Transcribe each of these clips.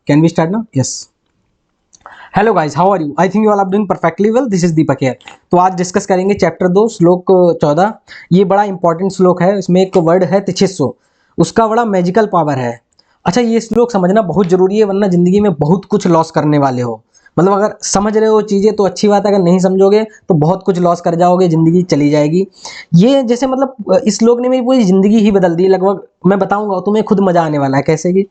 Can we start now? Yes. Hello guys, how are you? I think you all are doing perfectly well. This is Deepak here. तो आज discuss करेंगे chapter 2 श्लोक 14. ये बड़ा important श्लोक है. इसमें एक वर्ड है तिछिस्सो. उसका बड़ा मैजिकल पावर है. अच्छा, ये श्लोक समझना बहुत जरूरी है, वरना जिंदगी में बहुत कुछ लॉस करने वाले हो. मतलब अगर समझ रहे हो चीज़ें तो अच्छी बात है, अगर नहीं समझोगे तो बहुत कुछ लॉस कर जाओगे, जिंदगी चली जाएगी. ये जैसे मतलब इस श्लोक ने मेरी पूरी जिंदगी ही बदल दी लगभग. मैं बताऊंगा तुम्हें, खुद मजा आने वाला है कैसे कि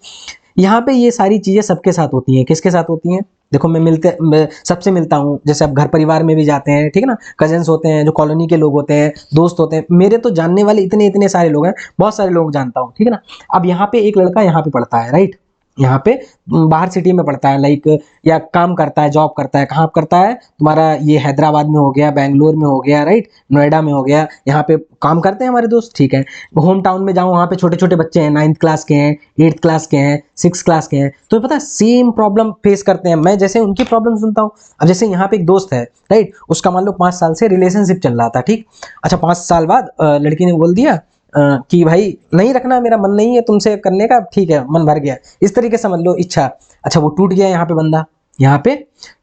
यहाँ पे ये सारी चीजें सबके साथ होती हैं. किसके साथ होती हैं? देखो, मैं सबसे मिलता हूँ. जैसे अब घर परिवार में भी जाते हैं, ठीक है ना. कजन्स होते हैं, जो कॉलोनी के लोग होते हैं, दोस्त होते हैं. मेरे तो जानने वाले इतने इतने सारे लोग हैं, बहुत सारे लोग जानता हूँ, ठीक है ना. अब यहाँ पे एक लड़का यहाँ पे पढ़ता है, राइट. यहाँ पे बाहर सिटी में पढ़ता है, लाइक, या काम करता है, जॉब करता है. कहाँ करता है? तुम्हारा ये हैदराबाद में हो गया, बैंगलोर में हो गया, राइट, नोएडा में हो गया. यहाँ पे काम करते हैं हमारे दोस्त, ठीक है. होम टाउन में जाऊँ, वहाँ पे छोटे छोटे बच्चे हैं, 9th क्लास के हैं, 8th क्लास के हैं, 6th क्लास के हैं. तो पता है सेम प्रॉब्लम फेस करते हैं. मैं जैसे उनकी प्रॉब्लम सुनता हूँ. अब जैसे यहाँ पे एक दोस्त है, राइट, उसका मान लो 5 साल से रिलेशनशिप चल रहा था, ठीक. अच्छा, 5 साल बाद लड़की ने बोल दिया कि भाई नहीं रखना, मेरा मन नहीं है तुमसे करने का, ठीक है, मन भर गया, इस तरीके समझ लो, इच्छा. अच्छा, वो टूट गया. यहाँ पे बंदा यहाँ पे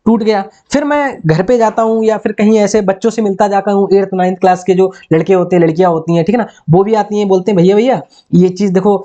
टूट गया. फिर मैं घर पे जाता हूँ या फिर कहीं ऐसे बच्चों से मिलता जाता हूँ. 8th 9th क्लास के जो लड़के होते हैं, लड़कियां होती हैं, ठीक है ना, वो भी आती हैं, बोलते हैं भैया भैया ये चीज देखो.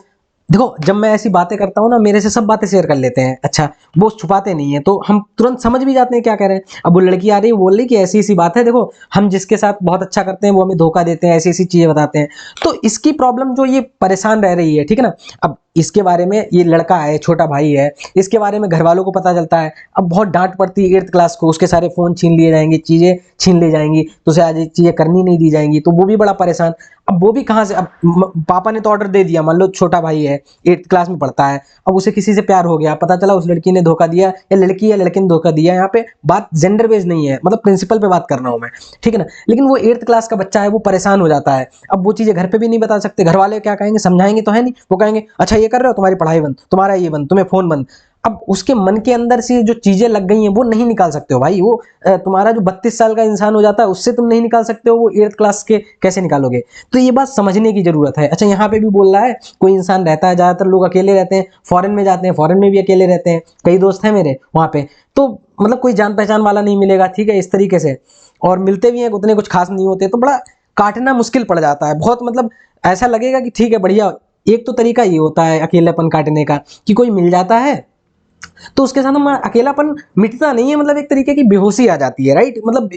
देखो, जब मैं ऐसी बातें करता हूँ ना, मेरे से सब बातें शेयर कर लेते हैं. अच्छा, वो छुपाते नहीं है, तो हम तुरंत समझ भी जाते हैं क्या कह रहे हैं. अब वो लड़की आ रही है, बोल रही कि ऐसी ऐसी बात है, देखो हम जिसके साथ बहुत अच्छा करते हैं वो हमें धोखा देते हैं, ऐसी ऐसी चीजें बताते हैं. तो इसकी प्रॉब्लम जो ये परेशान रह रही है, ठीक है ना. अब इसके बारे में, ये लड़का है, छोटा भाई है, इसके बारे में घर वालों को पता चलता है. अब बहुत डांट पड़ती है 8th क्लास को. उसके सारे फोन छीन लिए जाएंगे, चीजें छीन ली जाएंगी, तो उसे आज चीजें करनी नहीं दी जाएंगी, तो वो भी बड़ा परेशान. अब वो भी कहाँ से, अब पापा ने तो ऑर्डर दे दिया, मान लो छोटा भाई है, 8th क्लास में पढ़ता है. अब उसे किसी से प्यार हो गया, पता चला उस लड़की ने धोखा दिया, या लड़की या लड़के ने धोखा दिया. यहाँ पे बात जेंडर बेस्ड नहीं है, मतलब प्रिंसिपल पे बात कर रहा हूँ मैं, ठीक है ना. लेकिन वो 8th क्लास का बच्चा है, वो परेशान हो जाता है. अब वो चीजें घर पे भी नहीं बता सकते. घर वाले क्या कहेंगे, समझाएंगे तो है नहीं. वो कहेंगे अच्छा ये कर रहे हो, तुम्हारी पढ़ाई बंद, तुम्हारा ये बंद, तुम्हें फोन बंद. अब उसके मन के अंदर से जो चीजें लग गई हैं वो नहीं निकाल सकते हो भाई. वो तुम्हारा जो 32 साल का इंसान हो जाता है, उससे तुम नहीं निकाल सकते हो, वो 8th क्लास के कैसे निकालोगे. तो ये बात समझने की जरूरत है. अच्छा, यहाँ पे भी बोल रहा है, कोई इंसान रहता है, ज्यादातर लोग अकेले रहते हैं, फॉरेन में जाते हैं, फॉरेन में भी अकेले रहते हैं. कई दोस्त हैं मेरे वहां पे, तो मतलब कोई जान पहचान वाला नहीं मिलेगा, ठीक है, इस तरीके से. और मिलते भी हैं, उतने कुछ खास नहीं होते, तो बड़ा काटना मुश्किल पड़ जाता है बहुत. मतलब ऐसा लगेगा कि ठीक है, बढ़िया. एक तो तरीका ये होता है अकेलेपन काटने का, कि कोई मिल जाता है तो उसके साथ हम, अकेलापन मिटता नहीं है, मतलब एक तरीके की बेहोशी आ जाती है, राइट. मतलब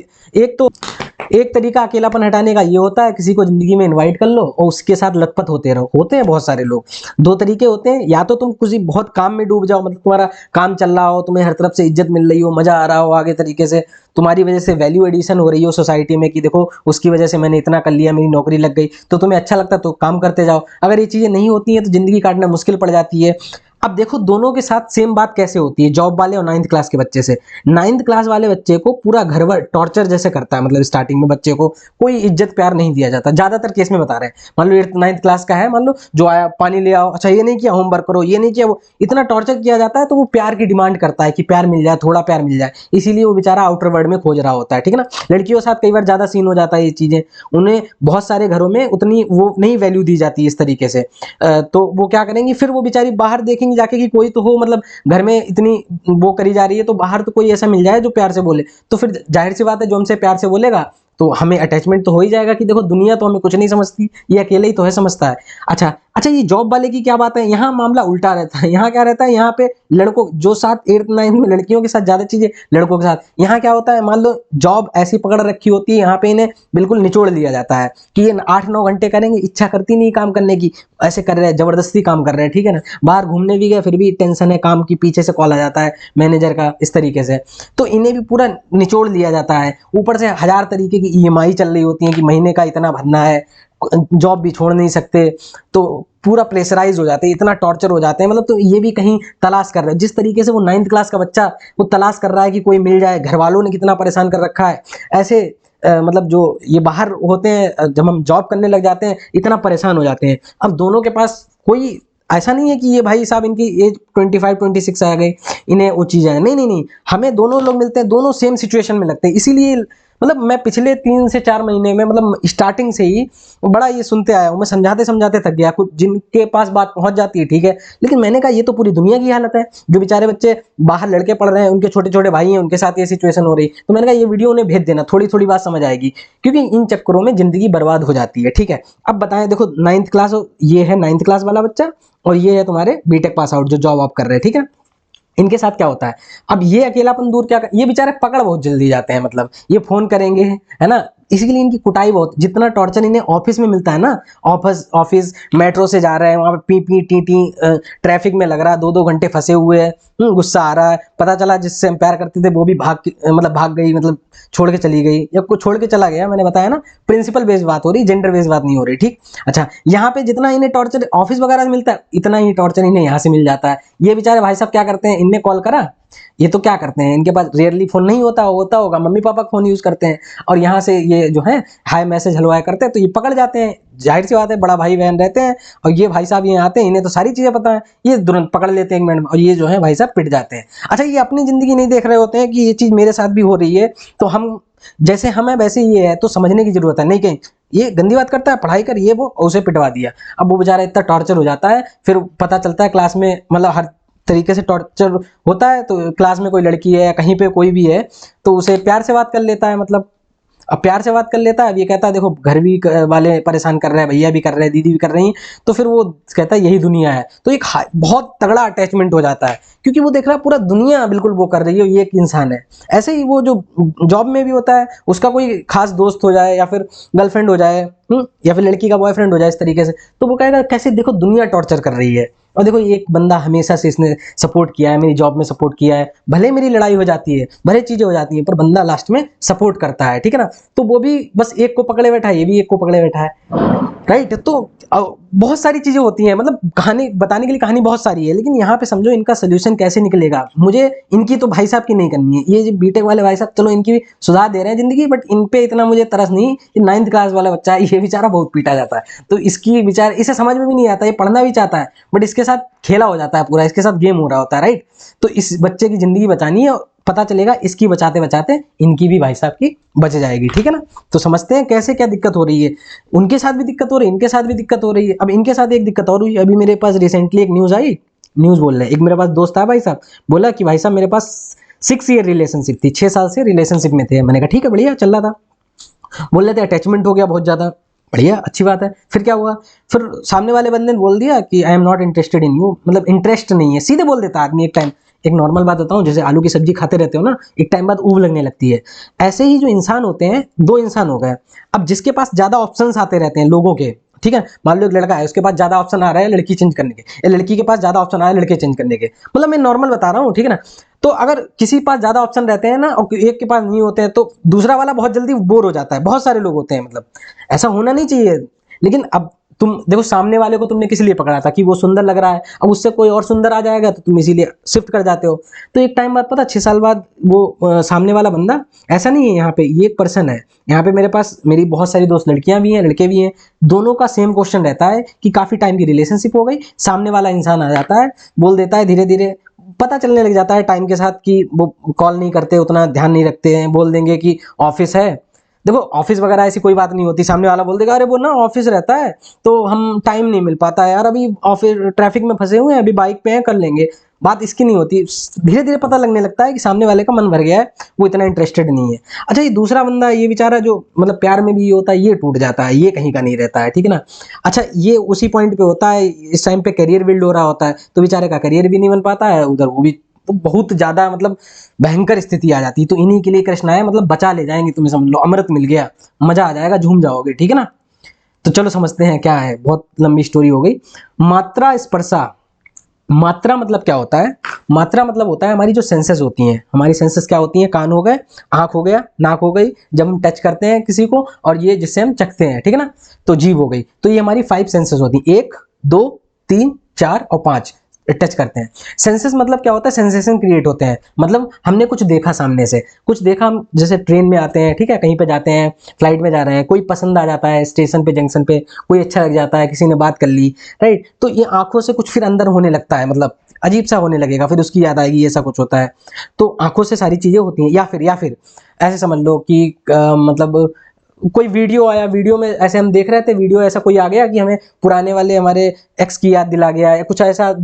एक तरीका अकेलापन हटाने का ये होता है, किसी को जिंदगी में इनवाइट कर लो और उसके साथ लतपत होते रहो. होते हैं बहुत सारे लोग. 2 तरीके होते हैं, या तो तुम किसी बहुत काम में डूब जाओ, मतलब तुम्हारा काम चल रहा हो, तुम्हें हर तरफ से इज्जत मिल रही हो, मजा आ रहा हो, आगे तरीके से तुम्हारी वजह से वैल्यू एडिशन हो रही हो सोसाइटी में, कि देखो उसकी वजह से मैंने इतना कर लिया, मेरी नौकरी लग गई, तो तुम्हें अच्छा लगता है तो काम करते जाओ. अगर ये चीजें नहीं होती हैं तो जिंदगी काटना मुश्किल पड़ जाती है. अब देखो, दोनों के साथ सेम बात कैसे होती है, जॉब वाले और 9th क्लास के बच्चे से. 9th क्लास वाले बच्चे को पूरा घर भर टॉर्चर जैसे करता है. मतलब स्टार्टिंग में बच्चे को कोई इज्जत प्यार नहीं दिया जाता, ज्यादातर केस में बता रहे हैं. मान लो 8th 9th क्लास का है, मान लो, जो आया पानी ले आओ, अच्छा ये नहीं किया, होमवर्क करो, ये नहीं किया, वो इतना टॉर्चर किया जाता है. तो वो प्यार की डिमांड करता है कि प्यार मिल जाए, थोड़ा प्यार मिल जाए, इसीलिए वो बेचारा आउटर वर्ल्ड में खोज रहा होता है, ठीक है ना. लड़कियों के साथ कई बार ज्यादा सीन हो जाता है ये चीजें. उन्हें बहुत सारे घरों में उतनी वो नहीं वैल्यू दी जाती इस तरीके से. तो वो क्या करेंगी, फिर वो बेचारी बाहर देखेंगी जाके कि कोई तो हो, मतलब घर में इतनी वो करी जा रही है, तो बाहर तो कोई ऐसा मिल जाए जो प्यार से बोले. तो फिर जाहिर सी बात है, जो हमसे प्यार से बोलेगा तो हमें अटैचमेंट तो हो ही जाएगा, कि देखो दुनिया तो हमें कुछ नहीं समझती, ये अकेले ही तो है समझता है. अच्छा अच्छा, ये जॉब वाले की क्या बात है, यहाँ मामला उल्टा रहता है. यहाँ क्या रहता है, यहाँ पे लड़कों जो साथ 8th 9th में लड़कियों के साथ ज्यादा चीजें, लड़कों के साथ यहाँ क्या होता है, मान लो जॉब ऐसी पकड़ रखी होती है, यहाँ पे इन्हें बिल्कुल निचोड़ लिया जाता है कि ये 8-9 घंटे करेंगे, इच्छा करती नहीं काम करने की, ऐसे कर रहे हैं, जबरदस्ती काम कर रहे हैं, ठीक है ना. बाहर घूमने भी गए फिर भी टेंशन है काम की, पीछे से कॉल आ जाता है मैनेजर का, इस तरीके से. तो इन्हें भी पूरा निचोड़ लिया जाता है. ऊपर से 1000 तरीके की ईएमआई चल रही होती है कि महीने का इतना भरना है, जॉब भी छोड़ नहीं सकते, तो पूरा प्रेशराइज हो जाते हैं, इतना टॉर्चर हो जाते हैं. मतलब तो ये भी कहीं तलाश कर रहे हैं, जिस तरीके से वो 9th क्लास का बच्चा वो तलाश कर रहा है कि कोई मिल जाए. घर वालों ने कितना परेशान कर रखा है, ऐसे मतलब जो ये बाहर होते हैं, जब हम जॉब करने लग जाते हैं इतना परेशान हो जाते हैं. अब दोनों के पास कोई ऐसा नहीं है कि ये भाई साहब इनकी एज 25-26 आ गई, इन्हें वो चीज़ है, नहीं नहीं नहीं. हमें दोनों लोग मिलते हैं, दोनों सेम सिचुएशन में लगते हैं, इसीलिए मतलब मैं पिछले 3 से 4 महीने में मतलब स्टार्टिंग से ही बड़ा ये सुनते आया हूँ, मैं समझाते समझाते थक गया। कुछ जिनके पास बात पहुंच जाती है ठीक है, लेकिन मैंने कहा ये तो पूरी दुनिया की हालत है। जो बेचारे बच्चे बाहर लड़के पढ़ रहे हैं, उनके छोटे छोटे भाई हैं, उनके साथ ये सिचुएशन हो रही, तो मैंने कहा ये वीडियो उन्हें भेज देना, थोड़ी थोड़ी बात समझ आएगी, क्योंकि इन चक्करों में जिंदगी बर्बाद हो जाती है। ठीक है, अब बताएं, देखो 9th क्लास, ये है 9th क्लास वाला बच्चा, और ये है तुम्हारे बीटेक पास आउट जो जॉब आप कर रहे हैं। ठीक है, इनके साथ क्या होता है, अब ये अकेलापन दूर क्या कर, ये बेचारे पकड़ बहुत जल्दी जाते हैं, मतलब ये फोन करेंगे, है ना, इसीलिए इनकी कुटाई बहुत, जितना टॉर्चर इन्हें ऑफिस में मिलता है ना, ऑफिस ऑफिस मेट्रो से जा रहे हैं, वहां पे P P T T traffic में लग रहा है, 2 2 घंटे फंसे हुए हैं, गुस्सा आ रहा है, पता चला जिससे हम प्यार करते थे वो भी भाग गई, मतलब छोड़ के चली गई, या कोई छोड़ के चला गया, मैंने बताया ना, प्रिंसिपल बेस्ड बात हो रही, जेंडर बेस्ड बात नहीं हो रही। ठीक, अच्छा, यहाँ पे जितना इन्हें टॉर्चर ऑफिस वगैरह से मिलता है, इतना ही टॉर्चर इन्हें यहाँ से मिल जाता है। ये बेचारे भाई साहब क्या करते हैं, इनने कॉल करा, ये तो क्या करते हैं, इनके पास रेयरली फोन नहीं होता होगा, मम्मी पापा का फोन यूज करते हैं, और यहाँ से ये जो है हाय मैसेज हलवाया करते हैं, तो ये पकड़ जाते हैं, जाहिर सी बात है, बड़ा भाई बहन रहते हैं, और ये भाई साहब ये आते हैं, इन्हें तो सारी चीजें पता है, ये तुरंत पकड़ लेते हैं 1 मिनट में, और ये जो है भाई साहब पिट जाते हैं। अच्छा, ये अपनी जिंदगी नहीं देख रहे होते हैं कि ये चीज मेरे साथ भी हो रही है, तो हम जैसे हम है वैसे ये है, तो समझने की जरूरत है, नहीं कहीं ये गंदी बात करता है, पढ़ाई कर, ये वो, उसे पिटवा दिया। अब वो बेचारा इतना टॉर्चर हो जाता है, फिर पता चलता है क्लास में, मतलब हर तरीके से टॉर्चर होता है, तो क्लास में कोई लड़की है या कहीं पे कोई भी है, तो उसे प्यार से बात कर लेता है, मतलब अब प्यार से बात कर लेता है। अब ये कहता है देखो घर भी वाले परेशान कर रहे हैं, भैया भी कर रहे हैं, दीदी भी कर रही हैं, तो फिर वो कहता है यही दुनिया है, तो एक बहुत तगड़ा अटैचमेंट हो जाता है, क्योंकि वो देख रहा है पूरा दुनिया बिल्कुल वो कर रही है, ये एक इंसान है। ऐसे ही वो जो जॉब में भी होता है, उसका कोई खास दोस्त हो जाए, या फिर गर्लफ्रेंड हो जाए, या फिर लड़की का बॉयफ्रेंड हो जाए इस तरीके से, तो वो कहेगा कैसे देखो दुनिया टॉर्चर कर रही है, और देखो एक बंदा हमेशा से इसने सपोर्ट किया है, मेरी जॉब में सपोर्ट किया है, भले मेरी लड़ाई हो जाती है, भले चीजें हो जाती हैं, पर बंदा लास्ट में सपोर्ट करता है। ठीक है ना, तो वो भी बस एक को पकड़े बैठा है, ये भी एक को पकड़े बैठा है, राइट। तो बहुत सारी चीजें होती हैं, मतलब कहानी बताने के लिए कहानी बहुत सारी है, लेकिन यहाँ पे समझो इनका सोल्यूशन कैसे निकलेगा। मुझे इनकी तो भाई साहब की नहीं करनी है, ये जो बीटेक वाले भाई साहब, चलो इनकी भी सुधार दे रहे हैं जिंदगी, बट इन पे इतना मुझे तरस नहीं कि 9th क्लास वाला बच्चा है, ये बेचारा बहुत पीटा जाता है, तो इसकी बेचारा, इसे समझ में भी नहीं आता, ये पढ़ना भी चाहता है, बट इसके साथ खेला हो जाता है पूरा, इसके साथ गेम हो रहा होता है, राइट। तो इस बच्चे की जिंदगी बचानी है, पता चलेगा इसकी बचाते बचाते इनकी भी भाई साहब की बच जाएगी। ठीक है ना, तो समझते हैं कैसे क्या दिक्कत हो रही है, उनके साथ भी दिक्कत हो रही है, इनके साथ भी दिक्कत हो रही है। अब इनके साथ एक दिक्कत और हुई, अभी मेरे पास रिसेंटली एक न्यूज आई, न्यूज बोल रहे हैं, एक मेरे पास दोस्त था भाई साहब, बोला कि भाई साहब मेरे पास 6 ईयर रिलेशनशिप थी, 6 साल से रिलेशनशिप में थे। मैंने कहा ठीक है, बढ़िया चल रहा था। बोल रहे थे अटैचमेंट हो गया बहुत ज्यादा, बढ़िया अच्छी बात है। फिर क्या हुआ, फिर सामने वाले बंदे ने बोल दिया कि I am not interested in you, मतलब इंटरेस्ट नहीं है, सीधे बोल देता आदमी एक टाइम। एक नॉर्मल बात बताऊं, जैसे आलू की सब्जी खाते रहते हो ना, एक टाइम बाद ऊब लगने लगती है, ऐसे ही जो इंसान होते हैं, 2 इंसान हो गए। अब जिसके पास ज्यादा ऑप्शंस आते रहते हैं लोगों के, ठीक है, मान लो एक लड़का है, उसके पास ज्यादा ऑप्शन आ रहा है लड़की चेंज करने के, या लड़की के पास ज्यादा ऑप्शन आ रहा है लड़के चेंज करने के, मतलब मैं नॉर्मल बता रहा हूँ, ठीक है ना। तो अगर किसी के पास ज्यादा ऑप्शन रहते हैं ना, और एक के पास नहीं होते हैं, तो दूसरा वाला बहुत जल्दी बोर हो जाता है। बहुत सारे लोग होते हैं, मतलब ऐसा होना नहीं चाहिए, लेकिन अब तुम देखो सामने वाले को तुमने किस लिए पकड़ा था, कि वो सुंदर लग रहा है, अब उससे कोई और सुंदर आ जाएगा तो तुम इसीलिए शिफ्ट कर जाते हो। तो एक टाइम बाद पता 6 साल बाद वो सामने वाला बंदा, ऐसा नहीं है, यहाँ पे ये एक पर्सन है, यहाँ पे मेरे पास मेरी बहुत सारी दोस्त लड़कियां भी हैं लड़के भी हैं, दोनों का सेम क्वेश्चन रहता है कि काफी टाइम की रिलेशनशिप हो गई, सामने वाला इंसान आ जाता है, बोल देता है, धीरे धीरे पता चलने लग जाता है टाइम के साथ कि वो कॉल नहीं करते, उतना ध्यान नहीं रखते हैं, बोल देंगे कि ऑफिस है। देखो ऑफिस वगैरह ऐसी कोई बात नहीं होती, सामने वाला बोल देगा अरे वो ना ऑफिस रहता है तो हम टाइम नहीं मिल पाता है यार, अभी ऑफिस ट्रैफिक में फंसे हुए हैं, अभी बाइक पे हैं, कर लेंगे। बात इसकी नहीं होती, धीरे धीरे पता लगने लगता है कि सामने वाले का मन भर गया है, वो इतना इंटरेस्टेड नहीं है। अच्छा, ये दूसरा बंदा, ये बेचारा जो मतलब प्यार में भी ये होता है, ये टूट जाता है, ये कहीं का नहीं रहता है, ठीक है ना। अच्छा, ये उसी पॉइंट पे होता है, इस टाइम पे करियर बिल्ड हो रहा होता है, तो बेचारे का करियर भी नहीं बन पाता है, उधर वो भी तो बहुत ज्यादा मतलब भयंकर स्थिति आ जाती है। तो इन्हीं के लिए कृष्ण आए, मतलब बचा ले जाएंगे, तुम्हें समझ लो अमृत मिल गया, मजा आ जाएगा, झूम जाओगे, ठीक है ना। तो चलो समझते हैं क्या है, बहुत लंबी स्टोरी हो गई। मात्रा स्पर्शा, मात्रा मतलब क्या होता है, मात्रा मतलब होता है हमारी जो सेंसेस होती हैं, हमारी सेंसेस क्या होती हैं, कान हो गए, आंख हो गया, नाक हो गई, जब हम टच करते हैं किसी को, और ये जिससे हम चखते हैं, ठीक है ना, तो जीभ हो गई। तो ये हमारी 5 सेंसेस होती हैं, 1 2 3 4 और 5 टच करते हैं। सेंसेस मतलब क्या होता है, सेंसेशन क्रिएट होते हैं, मतलब हमने कुछ देखा, सामने से कुछ देखा, हम जैसे ट्रेन में आते हैं, ठीक है, कहीं पे जाते हैं, फ्लाइट में जा रहे हैं, कोई पसंद आ जाता है स्टेशन पे, जंक्शन पे कोई अच्छा लग जाता है, किसी ने बात कर ली, राइट, तो ये आंखों से कुछ फिर अंदर होने लगता है, मतलब अजीब सा होने लगेगा, फिर उसकी याद आएगी, ऐसा कुछ होता है। तो आंखों से सारी चीजें होती हैं। या फिर ऐसे समझ लो कि मतलब कोई वीडियो आया, वीडियो में ऐसे हम देख रहे थे, वीडियो ऐसा कोई आ गया कि हमें पुराने वाले हमारे एक्स की याद दिला गया, या कुछ ऐसा याद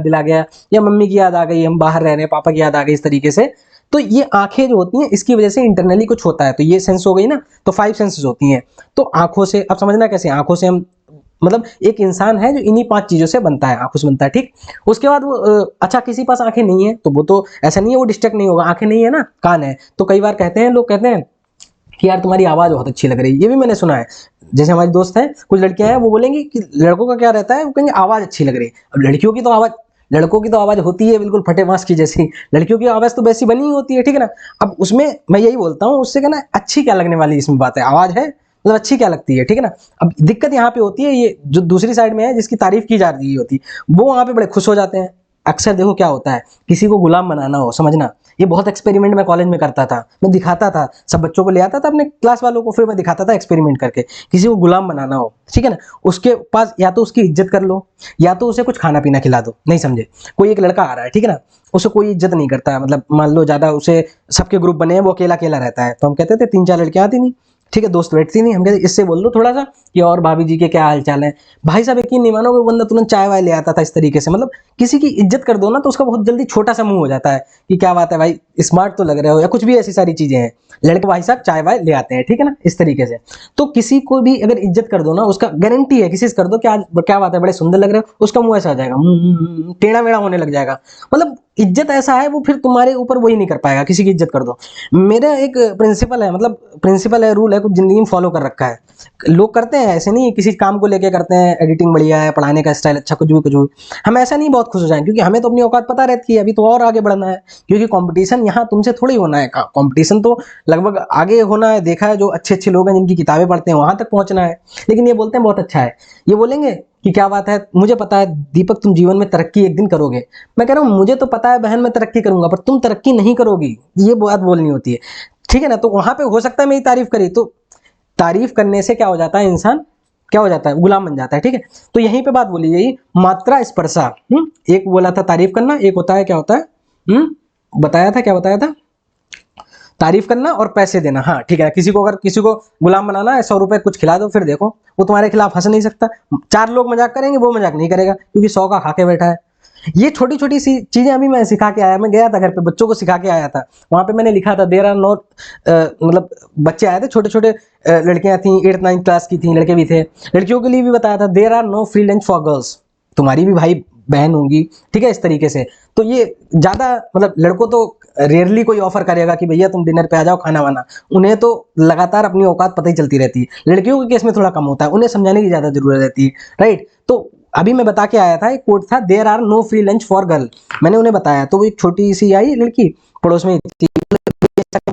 दिला गया, या मम्मी की याद आ गई, हम बाहर रह रहे हैं, पापा की याद आ गई, इस तरीके से। तो ये आंखें जो होती हैं, इसकी वजह से इंटरनली कुछ होता है। तो ये सेंस हो गई ना, तो 5 सेंसेस होती हैं। तो आंखों से अब समझना कैसे, आंखों से हम मतलब एक इंसान है जो इन्हीं 5 चीजों से बनता है, आंखों से बनता है, ठीक। उसके बाद वो अच्छा किसी पास आंखें नहीं है, तो वो तो ऐसा नहीं है वो डिस्ट्रैक्ट नहीं होगा, आंखें नहीं है ना, कान है। तो कई बार कहते हैं लोग, कहते हैं कि यार तुम्हारी आवाज बहुत अच्छी लग रही है, ये भी मैंने सुना है। जैसे हमारी दोस्त हैं, कुछ लड़कियां हैं, वो बोलेंगी कि लड़कों का क्या रहता है, वो कहेंगे आवाज अच्छी लग रही है। अब लड़कों की तो आवाज होती है बिल्कुल फटे बांस की जैसी, लड़कियों की आवाज तो वैसी बनी होती है, ठीक है ना। अब उसमें मैं यही बोलता हूँ, उससे कहना अच्छी क्या लगने वाली इसमें बात है, आवाज है मतलब अच्छी क्या लगती है, ठीक है ना। अब दिक्कत यहाँ पे होती है, ये जो दूसरी साइड में है जिसकी तारीफ की जा रही होती है, वो वहां पे बड़े खुश हो जाते हैं। अक्सर देखो क्या होता है, किसी को गुलाम बनाना हो, समझना, ये बहुत एक्सपेरिमेंट मैं कॉलेज में करता था, मैं दिखाता था, सब बच्चों को ले आता था अपने क्लास वालों को, फिर मैं दिखाता था एक्सपेरिमेंट करके। किसी को गुलाम बनाना हो, ठीक है ना, उसके पास या तो उसकी इज्जत कर लो, या तो उसे कुछ खाना पीना खिला दो। नहीं समझे, कोई एक लड़का आ रहा है, ठीक है ना, उसे कोई इज्जत नहीं करता है, मतलब मान लो ज्यादा उसे सबके ग्रुप बने हैं, वो अकेला अकेला रहता है, तो हम कहते थे 3-4 लड़कियां आती नहीं, ठीक है, दोस्त बैठती नहीं, हम कहते इससे बोल दो थोड़ा सा कि और भाभी जी के क्या हाल चाल है। भाई साहब यकीन नहीं मानोगे, वो बंदा तुरंत चाय वाय ले आता था, इस तरीके से। मतलब किसी की इज्जत कर दो ना, तो उसका बहुत जल्दी छोटा सा मुंह हो जाता है कि क्या बात है भाई, स्मार्ट तो लग रहे हो, या कुछ भी ऐसी सारी चीजें हैं। लड़के भाई साहब चाय वाय ले आते हैं, ठीक है ना, इस तरीके से। तो किसी को भी अगर इज्जत कर दो ना, उसका गारंटी है, किसी से कर दो कि आज क्या बात है, बड़े सुंदर लग रहे हो, उसका मुंह ऐसा आ जाएगा, टेढ़ा मेढ़ा होने लग जाएगा। मतलब इज्जत ऐसा है, वो फिर तुम्हारे ऊपर वही नहीं कर पाएगा, किसी की इज्जत कर दो। मेरा एक प्रिंसिपल है, मतलब प्रिंसिपल है, रूल है, कुछ जिंदगी में फॉलो कर रखा है। लोग करते हैं ऐसे नहीं, किसी काम को लेके करते हैं, एडिटिंग बढ़िया है, पढ़ाने का स्टाइल अच्छा, कुछ भी हम ऐसा नहीं बहुत खुश हो जाएं, क्योंकि हमें तो अपनी औकात पता रहती है, अभी तो और आगे बढ़ना है। क्योंकि कंपटीशन यहाँ तुमसे थोड़ी होना है, कंपटीशन तो लगभग आगे होना है। देखा है, जो अच्छे अच्छे लोग हैं जिनकी किताबें पढ़ते हैं, वहां तक पहुंचना है। लेकिन ये बोलते हैं बहुत अच्छा है, ये बोलेंगे कि क्या बात है, मुझे पता है दीपक तुम जीवन में तरक्की एक दिन करोगे। मैं कह रहा हूँ मुझे तो पता है बहन, मैं तरक्की करूंगा, पर तुम तरक्की नहीं करोगी, ये बात बोलनी होती है, ठीक है ना। तो वहां पे हो सकता है मेरी तारीफ करी, तो तारीफ करने से क्या हो जाता है, इंसान क्या हो जाता है, गुलाम बन जाता है, ठीक है। तो यहीं पे बात बोली गई, मात्रा स्पर्शा। एक बोला था तारीफ करना, एक होता है क्या होता है, बताया था, क्या बताया था, तारीफ करना और पैसे देना। हाँ ठीक है, किसी को अगर किसी को गुलाम बनाना है, 100 रुपए कुछ खिला दो, फिर देखो वो तुम्हारे खिलाफ हंस नहीं सकता। 4 लोग मजाक करेंगे, वो मजाक नहीं करेगा, क्योंकि 100 का खा के बैठा है। ये छोटी छोटी सी चीजें अभी मैं सिखा के आया, मैं गया था घर पे, बच्चों को सिखा के आया था। वहां पे मैंने लिखा था देयर आर नो, मतलब बच्चे आए थे छोटे छोटे, लड़कियां थी 8th 9th क्लास की थी, लड़के भी थे। लड़कियों के लिए भी बताया था there are no free lunch for girls, तुम्हारी भी भाई बहन होंगी, ठीक है, इस तरीके से। तो ये ज्यादा मतलब लड़कों तो रेयरली कोई ऑफर करेगा कि भैया तुम डिनर पे आ जाओ, खाना वाना, उन्हें तो लगातार अपनी औकात पता ही चलती रहती है। लड़कियों के केस में थोड़ा कम होता है, उन्हें समझाने की ज्यादा जरूरत रहती है, राइट। तो अभी मैं बता के आया था, एक कोट था there are no free lunch for girl, मैंने उन्हें बताया, तो वो एक छोटी सी आई लड़की पड़ोस में थी,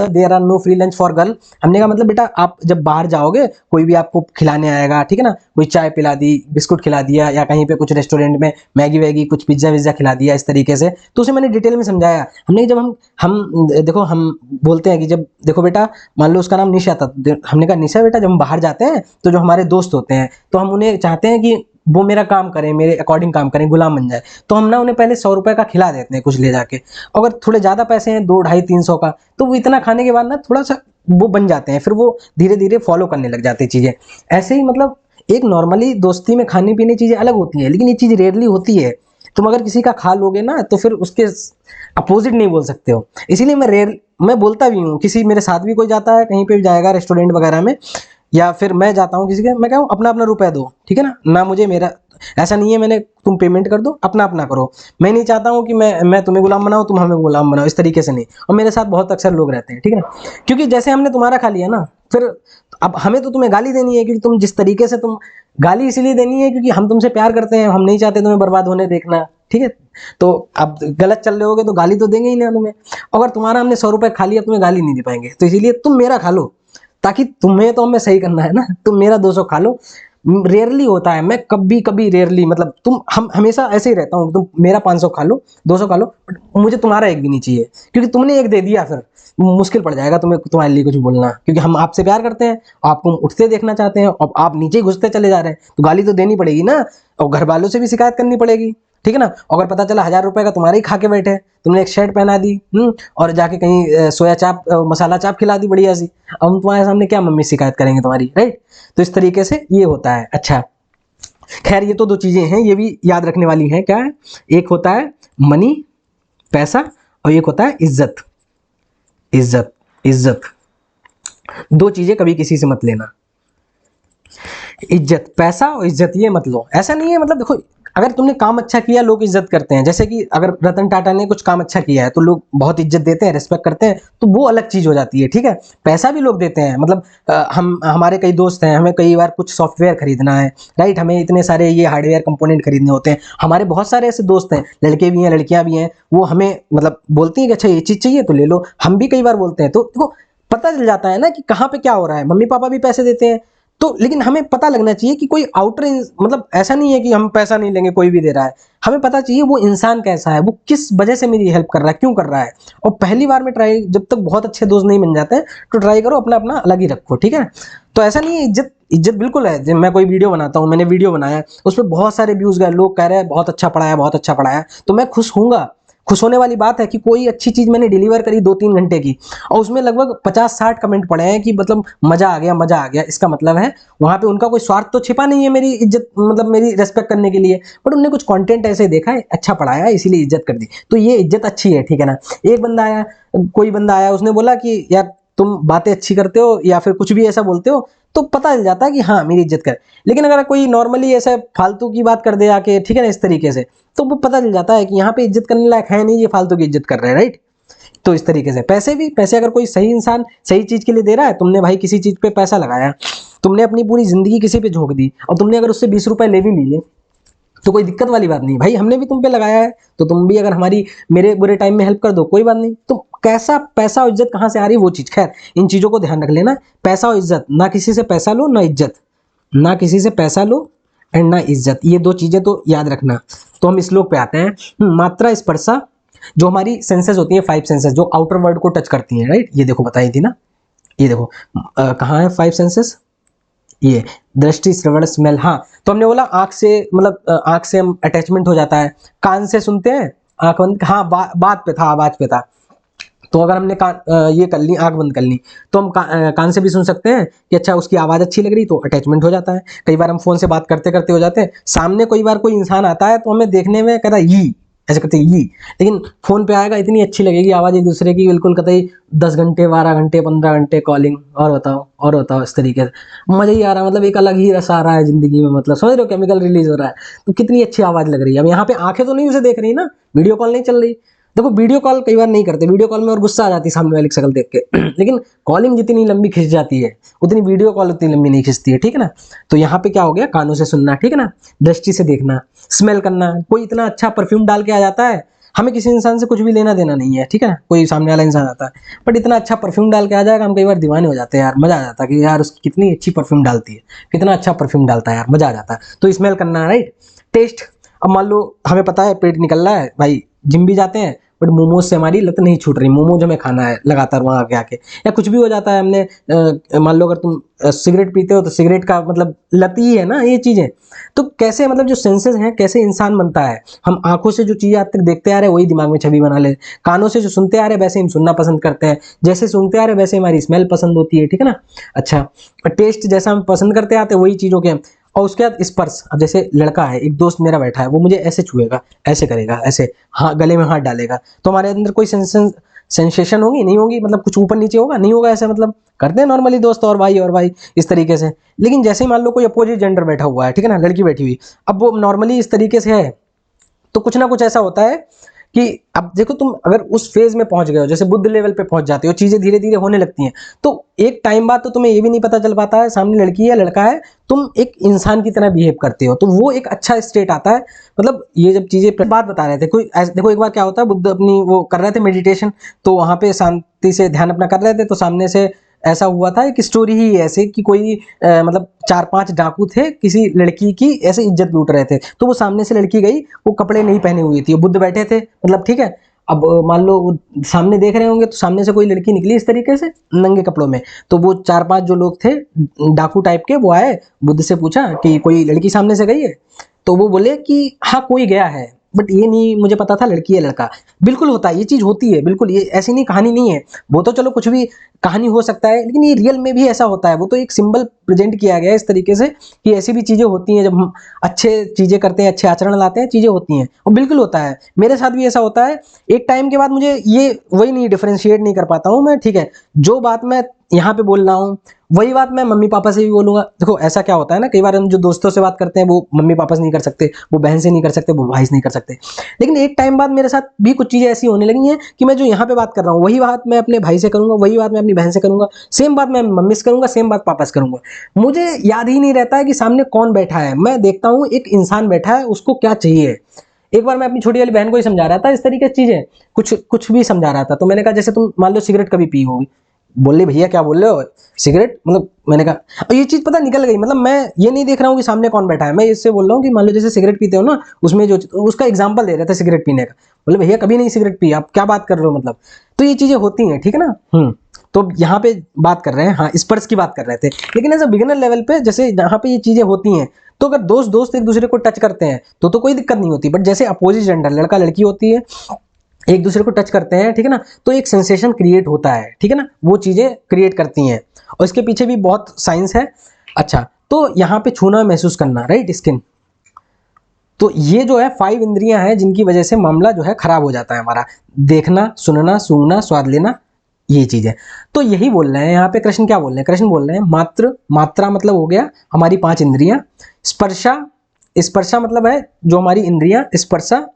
there are no free lunch for girl. हमने कहा मतलब बेटा आप जब बाहर जाओगे, कोई भी आपको खिलाने आएगा, ठीक है ना, कोई चाय पिला दी, बिस्कुट खिला दिया, या कहीं पे कुछ रेस्टोरेंट में मैगी वैगी कुछ पिज्जा विज्जा खिला दिया, इस तरीके से, तो उसे मैंने डिटेल में समझाया। हमने जब हम देखो, हम बोलते हैं कि जब देखो बेटा, मान लो उसका नाम निशा था, हमने कहा निशा बेटा, जब हम बाहर जाते हैं तो जो हमारे दोस्त होते हैं, तो हम उन्हें चाहते हैं कि वो मेरा काम करें, मेरे अकॉर्डिंग काम करें, गुलाम बन जाए। तो हम ना उन्हें पहले 100 रुपए का खिला देते हैं कुछ ले जाके। अगर थोड़े ज्यादा पैसे हैं, 2, 250, 300 का, तो वो इतना खाने के बाद ना थोड़ा सा वो बन जाते हैं, फिर वो धीरे धीरे फॉलो करने लग जाते हैं चीजें। ऐसे ही मतलब एक नॉर्मली दोस्ती में खाने पीने चीजें अलग होती है, लेकिन ये चीज रेयरली होती है। तुम अगर किसी का खा लोगे ना, तो फिर उसके अपोजिट नहीं बोल सकते हो। इसीलिए मैं बोलता भी हूँ, किसी मेरे साथ भी कोई जाता है, कहीं पे भी जाएगा रेस्टोरेंट वगैरह में, या फिर मैं जाता हूँ किसी के, मैं कहूँ अपना अपना रुपया दो, ठीक है ना, ना मुझे मेरा, ऐसा नहीं है मैंने तुम पेमेंट कर दो, अपना अपना करो। मैं नहीं चाहता हूँ कि मैं तुम्हें गुलाम बनाऊँ, तुम हमें गुलाम बनाओ, इस तरीके से नहीं। और मेरे साथ बहुत अक्सर लोग रहते हैं, ठीक है ना, क्योंकि जैसे हमने तुम्हारा खा लिया ना, फिर अब हमें तो तुम्हें गाली देनी है, क्योंकि तुम जिस तरीके से, तुम गाली इसीलिए देनी है क्योंकि हम तुमसे प्यार करते हैं, हम नहीं चाहते तुम्हें बर्बाद होने देखना, ठीक है। तो अब गलत चल रहे होगे तो गाली तो देंगे ही ना तुम्हें। अगर तुम्हारा हमने 100 रुपए खा लिया, तुम्हें गाली नहीं दे पाएंगे, तो इसीलिए तुम मेरा खा लो, ताकि तुम्हें तो हमें सही करना है ना, तुम मेरा 200 खा लो। रेयरली होता है, मैं कभी कभी रेयरली, मतलब तुम हम हमेशा ऐसे ही रहता हूँ, तुम मेरा 500 खा लो, 200 खा लो, बट मुझे तुम्हारा एक भी नहीं चाहिए, क्योंकि तुमने एक दे दिया, फिर मुश्किल पड़ जाएगा तुम्हें, तुम्हारे लिए कुछ बोलना, क्योंकि हम आपसे प्यार करते हैं, आपको उठते देखना चाहते हैं, और आप नीचे घुसते चले जा रहे हैं, तो गाली तो देनी पड़ेगी ना, और घर वालों से भी शिकायत करनी पड़ेगी। ठीक है ना। अगर पता चला 1000 रुपए का तुम्हारे ही खा के बैठे, तुमने एक शर्ट पहना दी और जाके कहीं सोया चाप मसाला चाप खिला दी बढ़िया सी, अब हम तुम्हारे सामने क्या मम्मी शिकायत करेंगे तुम्हारी, राइट। तो इस तरीके से ये होता है। अच्छा खैर ये तो दो चीजें हैं, ये भी याद रखने वाली हैं। क्या है, एक होता है मनी पैसा और एक होता है इज्जत। इज्जत इज्जत दो चीजें कभी किसी से मत लेना। इज्जत, पैसा और इज्जत ये मत लो। ऐसा नहीं है, मतलब देखो अगर तुमने काम अच्छा किया लोग इज्जत करते हैं, जैसे कि अगर रतन टाटा ने कुछ काम अच्छा किया है तो लोग बहुत इज्जत देते हैं, रिस्पेक्ट करते हैं, तो वो अलग चीज हो जाती है, ठीक है। पैसा भी लोग देते हैं, मतलब हम हमारे कई दोस्त हैं, हमें कई बार कुछ सॉफ्टवेयर खरीदना है, राइट, हमें इतने सारे ये हार्डवेयर कंपोनेंट खरीदने होते हैं। हमारे बहुत सारे ऐसे दोस्त हैं, लड़के भी हैं लड़कियां भी हैं, वो हमें मतलब बोलती हैं कि अच्छा ये चीज चाहिए तो ले लो। हम भी कई बार बोलते हैं, तो देखो पता चल जाता है ना कि कहाँ पे क्या हो रहा है। मम्मी पापा भी पैसे देते हैं तो, लेकिन हमें पता लगना चाहिए कि कोई आउटर, मतलब ऐसा नहीं है कि हम पैसा नहीं लेंगे कोई भी दे रहा है, हमें पता चाहिए वो इंसान कैसा है, वो किस वजह से मेरी हेल्प कर रहा है, क्यों कर रहा है। और पहली बार में ट्राई, जब तक बहुत अच्छे दोस्त नहीं बन जाते हैं तो ट्राई करो अपना अपना अलग ही रखो, ठीक है। तो ऐसा नहीं है, इज्जत इज्जत बिल्कुल है। जब मैं कोई वीडियो बनाता हूँ, मैंने वीडियो बनाया उस पर बहुत सारे व्यूज गए, लोग कह रहे हैं बहुत अच्छा पढ़ाया बहुत अच्छा पढ़ाया, तो मैं खुश होऊंगा। खुश होने वाली बात है कि कोई अच्छी चीज मैंने डिलीवर करी 2-3 घंटे की और उसमें लगभग 50-60 कमेंट पड़े हैं कि मतलब मजा आ गया मजा आ गया। इसका मतलब है वहां पे उनका कोई स्वार्थ तो छिपा नहीं है मेरी इज्जत, मतलब मेरी रेस्पेक्ट करने के लिए, बट उन्होंने कुछ कंटेंट ऐसे देखा है, अच्छा पढ़ाया इसीलिए इज्जत कर दी, तो ये इज्जत अच्छी है, ठीक है ना। एक बंदा आया, कोई बंदा आया, उसने बोला कि यार तुम बातें अच्छी करते हो या फिर कुछ भी ऐसा बोलते हो, तो पता चल जाता है कि हाँ मेरी इज्जत कर। लेकिन अगर कोई नॉर्मली ऐसे फालतू की बात कर दे आके, ठीक है ना, इस तरीके से, तो वो पता चल जाता है कि यहाँ पे इज्जत करने लायक है नहीं, ये फालतू की इज्जत कर रहे हैं, राइट। तो इस तरीके से पैसे भी, पैसे अगर कोई सही इंसान सही चीज के लिए दे रहा है, तुमने भाई किसी चीज पे पैसा लगाया, तुमने अपनी पूरी जिंदगी किसी पे झोंक दी और तुमने अगर उससे 20 रुपए ले भी लिए तो कोई दिक्कत वाली बात नहीं भाई, हमने भी तुम पे लगाया है तो तुम भी अगर हमारी मेरे बुरे टाइम में हेल्प कर दो कोई बात नहीं। तो कैसा पैसा और इज्जत कहाँ से आ रही है वो चीज, खैर इन चीजों को ध्यान रख लेना। पैसा और इज्जत, ना किसी से पैसा लो ना इज्जत, ना किसी से पैसा लो एंड ना इज्जत, ये दो चीजें तो याद रखना। तो हम श्लोक पे आते हैं। मात्रा स्पर्शा, जो हमारी सेंसेस होती है 5 सेंसेस जो आउटर वर्ल्ड को टच करती हैं, राइट, ये देखो बताई थी ना, ये देखो कहाँ है 5 सेंसेस, ये दृष्टि श्रवण स्मेल। हाँ तो हमने बोला आंख से, मतलब आंख से हम अटैचमेंट हो जाता है, कान से सुनते हैं आंख बंद, हाँ बात पे था, आवाज पे था। तो अगर हमने कान ये कर ली, आंख बंद कर ली, तो हम कान से भी सुन सकते हैं कि अच्छा उसकी आवाज अच्छी लग रही, तो अटैचमेंट हो जाता है। कई बार हम फोन से बात करते करते हो जाते हैं, सामने कोई बार कोई इंसान आता है तो हमें देखने में कहता है ये ऐसे करते ये, लेकिन फोन पे आएगा इतनी अच्छी लगेगी आवाज एक दूसरे की, बिल्कुल कतई 10 घंटे 12 घंटे 15 घंटे कॉलिंग, और बताओ इस तरीके से मजा ही आ रहा है, मतलब एक अलग ही रस आ रहा है जिंदगी में, मतलब समझ रहे हो, केमिकल रिलीज हो रहा है, तो कितनी अच्छी आवाज लग रही है। अब यहाँ पे आंखें तो नहीं उसे देख रही ना, वीडियो कॉल नहीं चल रही। देखो वीडियो कॉल कई बार नहीं करते, वीडियो कॉल में और गुस्सा आ जाती है सामने वाले की शक्ल देख के लेकिन कॉलिंग जितनी लंबी खिंच जाती है उतनी वीडियो कॉल उतनी लंबी नहीं खिंचती है, ठीक है ना। तो यहाँ पे क्या हो गया, कानों से सुनना, ठीक है ना, दृष्टि से देखना, स्मेल करना। कोई इतना अच्छा परफ्यूम डाल के आ जाता है, हमें किसी इंसान से कुछ भी लेना देना नहीं है, ठीक है ना, कोई सामने वाला इंसान आता है बट इतना अच्छा परफ्यूम डाल के आ जाएगा, हम कई बार दीवाने हो जाते हैं यार, मजा आ जाता है कि यार उसकी कितनी अच्छी परफ्यूम डालती है, कितना अच्छा परफ्यूम डालता है यार, मजा आ जाता है। तो स्मेल करना, राइट। टेस्ट, अब मान लो हमें पता है पेट निकल रहा है भाई, जिम भी जाते हैं बट मोमोज से हमारी लत नहीं छूट रही, मोमोज हमें खाना है लगातार वहाँ आके आके, या कुछ भी हो जाता है, हमने मान लो अगर तुम सिगरेट पीते हो तो सिगरेट का मतलब लत ही है ना ये चीजें। तो कैसे, मतलब जो सेंसेस हैं कैसे इंसान बनता है, हम आंखों से जो चीजें आज तक देखते आ रहे हैं वही दिमाग में छवि बना ले, कानों से जो सुनते आ रहे हैं वैसे हम सुनना पसंद करते हैं, जैसे सुनते आ रहे हैं वैसे हमारी स्मेल पसंद होती है, ठीक है ना। अच्छा टेस्ट जैसा हम पसंद करते आते हैं वही चीजों के, और उसके बाद स्पर्श। अब जैसे लड़का है, एक दोस्त मेरा बैठा है, वो मुझे ऐसे छुएगा, ऐसे करेगा, ऐसे हाँ गले में हाथ डालेगा, तो हमारे अंदर कोई सेंसेशन होगी नहीं होगी, मतलब कुछ ऊपर नीचे होगा नहीं होगा, ऐसे मतलब करते हैं नॉर्मली दोस्त और भाई इस तरीके से। लेकिन जैसे ही मान लो कोई अपोजिट जेंडर बैठा हुआ है, ठीक है ना, लड़की बैठी हुई, अब वो नॉर्मली इस तरीके से है, तो कुछ ना कुछ ऐसा होता है कि अब देखो तुम अगर उस फेज में पहुंच गए हो, जैसे बुद्ध लेवल पे पहुंच जाते हो, चीजें धीरे धीरे होने लगती हैं, तो एक टाइम बाद तो तुम्हें ये भी नहीं पता चल पाता है सामने लड़की है लड़का है, तुम एक इंसान की तरह बिहेव करते हो, तो वो एक अच्छा स्टेट आता है। मतलब ये जब चीजें बात बता रहे थे कोई देखो एक बार क्या होता है, बुद्ध अपनी वो कर रहे थे मेडिटेशन, तो वहां पे शांति से ध्यान अपना कर रहे थे, तो सामने से ऐसा हुआ था एक स्टोरी ही ऐसे कि कोई मतलब 4-5 डाकू थे, किसी लड़की की ऐसे इज्जत लूट रहे थे, तो वो सामने से लड़की गई, वो कपड़े नहीं पहने हुई थी, वो बुद्ध बैठे थे, मतलब ठीक है। अब मान लो वो सामने देख रहे होंगे तो सामने से कोई लड़की निकली इस तरीके से नंगे कपड़ों में, तो वो 4-5 जो लोग थे डाकू टाइप के वो आए, बुद्ध से पूछा कि कोई लड़की सामने से गई है, तो वो बोले कि हाँ कोई गया है, बट ये नहीं मुझे पता था लड़की है लड़का। बिल्कुल होता है, ये चीज़ होती है, बिल्कुल, ये ऐसी नहीं कहानी नहीं है। वो तो चलो कुछ भी कहानी हो सकता है, लेकिन ये रियल में भी ऐसा होता है। वो तो एक सिंबल प्रेजेंट किया गया है इस तरीके से कि ऐसी भी चीज़ें होती हैं, जब हम अच्छे चीज़ें करते हैं, अच्छे आचरण लाते हैं, चीज़ें होती हैं। और बिल्कुल होता है, मेरे साथ भी ऐसा होता है। एक टाइम के बाद मुझे ये वही नहीं डिफरेंशिएट नहीं कर पाता हूँ मैं, ठीक है। जो बात मैं यहाँ पे बोल रहा हूँ वही बात मैं मम्मी पापा से भी बोलूंगा। देखो ऐसा क्या होता है ना, कई बार हम जो दोस्तों से बात करते हैं वो मम्मी पापा से नहीं कर सकते, वो बहन से नहीं कर सकते, वो भाई से नहीं कर सकते। लेकिन एक टाइम बाद मेरे साथ भी कुछ चीज़ें ऐसी होने लगी हैं कि मैं जो यहाँ पे बात कर रहा हूँ वही बात मैं अपने भाई से करूंगा, वही बात मैं अपनी बहन से करूंगा, सेम बात मैं मम्मी से करूंगा, सेम बात पापा से करूंगा। मुझे याद ही नहीं रहता है कि सामने कौन बैठा है। मैं देखता हूँ एक इंसान बैठा है, उसको क्या चाहिए। एक बार मैं अपनी छोटी वाली बहन को ही समझा रहा था इस तरीके की चीजें, कुछ कुछ भी समझा रहा था। तो मैंने कहा जैसे तुम मान लो सिगरेट कभी पी होगी, बोले भैया क्या बोल रहे हो सिगरेट, मतलब मैंने कहा, और ये चीज पता निकल गई। मतलब मैं ये नहीं देख रहा हूँ कि सामने कौन बैठा है, मैं इससे बोल रहा हूँ कि मान लो जैसे सिगरेट पीते हो ना, उसमें जो उसका एग्जांपल दे रहे थे सिगरेट पीने का। बोले भैया कभी नहीं सिगरेट पी, आप क्या बात कर रहे हो मतलब। तो ये चीजें होती हैं, ठीक है ना। तो यहाँ पे बात कर रहे हैं, हाँ स्पर्श की बात कर रहे थे। लेकिन एज अ बिगिनर लेवल पे जैसे यहाँ पे ये चीजें होती हैं, तो अगर दोस्त दोस्त एक दूसरे को टच करते हैं तो कोई दिक्कत नहीं होती। बट जैसे अपोजिट जेंडर लड़का लड़की होती है, एक दूसरे को टच करते हैं, ठीक है ना, तो एक सेंसेशन क्रिएट होता है, ठीक है ना, वो चीजें क्रिएट करती हैं। और इसके पीछे भी बहुत साइंस है। अच्छा, तो यहाँ पे छूना महसूस करना, राइट, स्किन। तो ये जो है 5 इंद्रियां हैं जिनकी वजह से मामला जो है खराब हो जाता है हमारा। देखना, सुनना, सूंघना, स्वाद लेना, ये चीजें। तो यही बोल रहे हैं यहाँ पे कृष्ण, क्या बोल रहे हैं कृष्ण, बोल रहे हैं मात्र, मात्रा मतलब हो गया हमारी 5 इंद्रियां। स्पर्शा, स्पर्शा मतलब है जो हमारी इंद्रियां, स्पर्शा।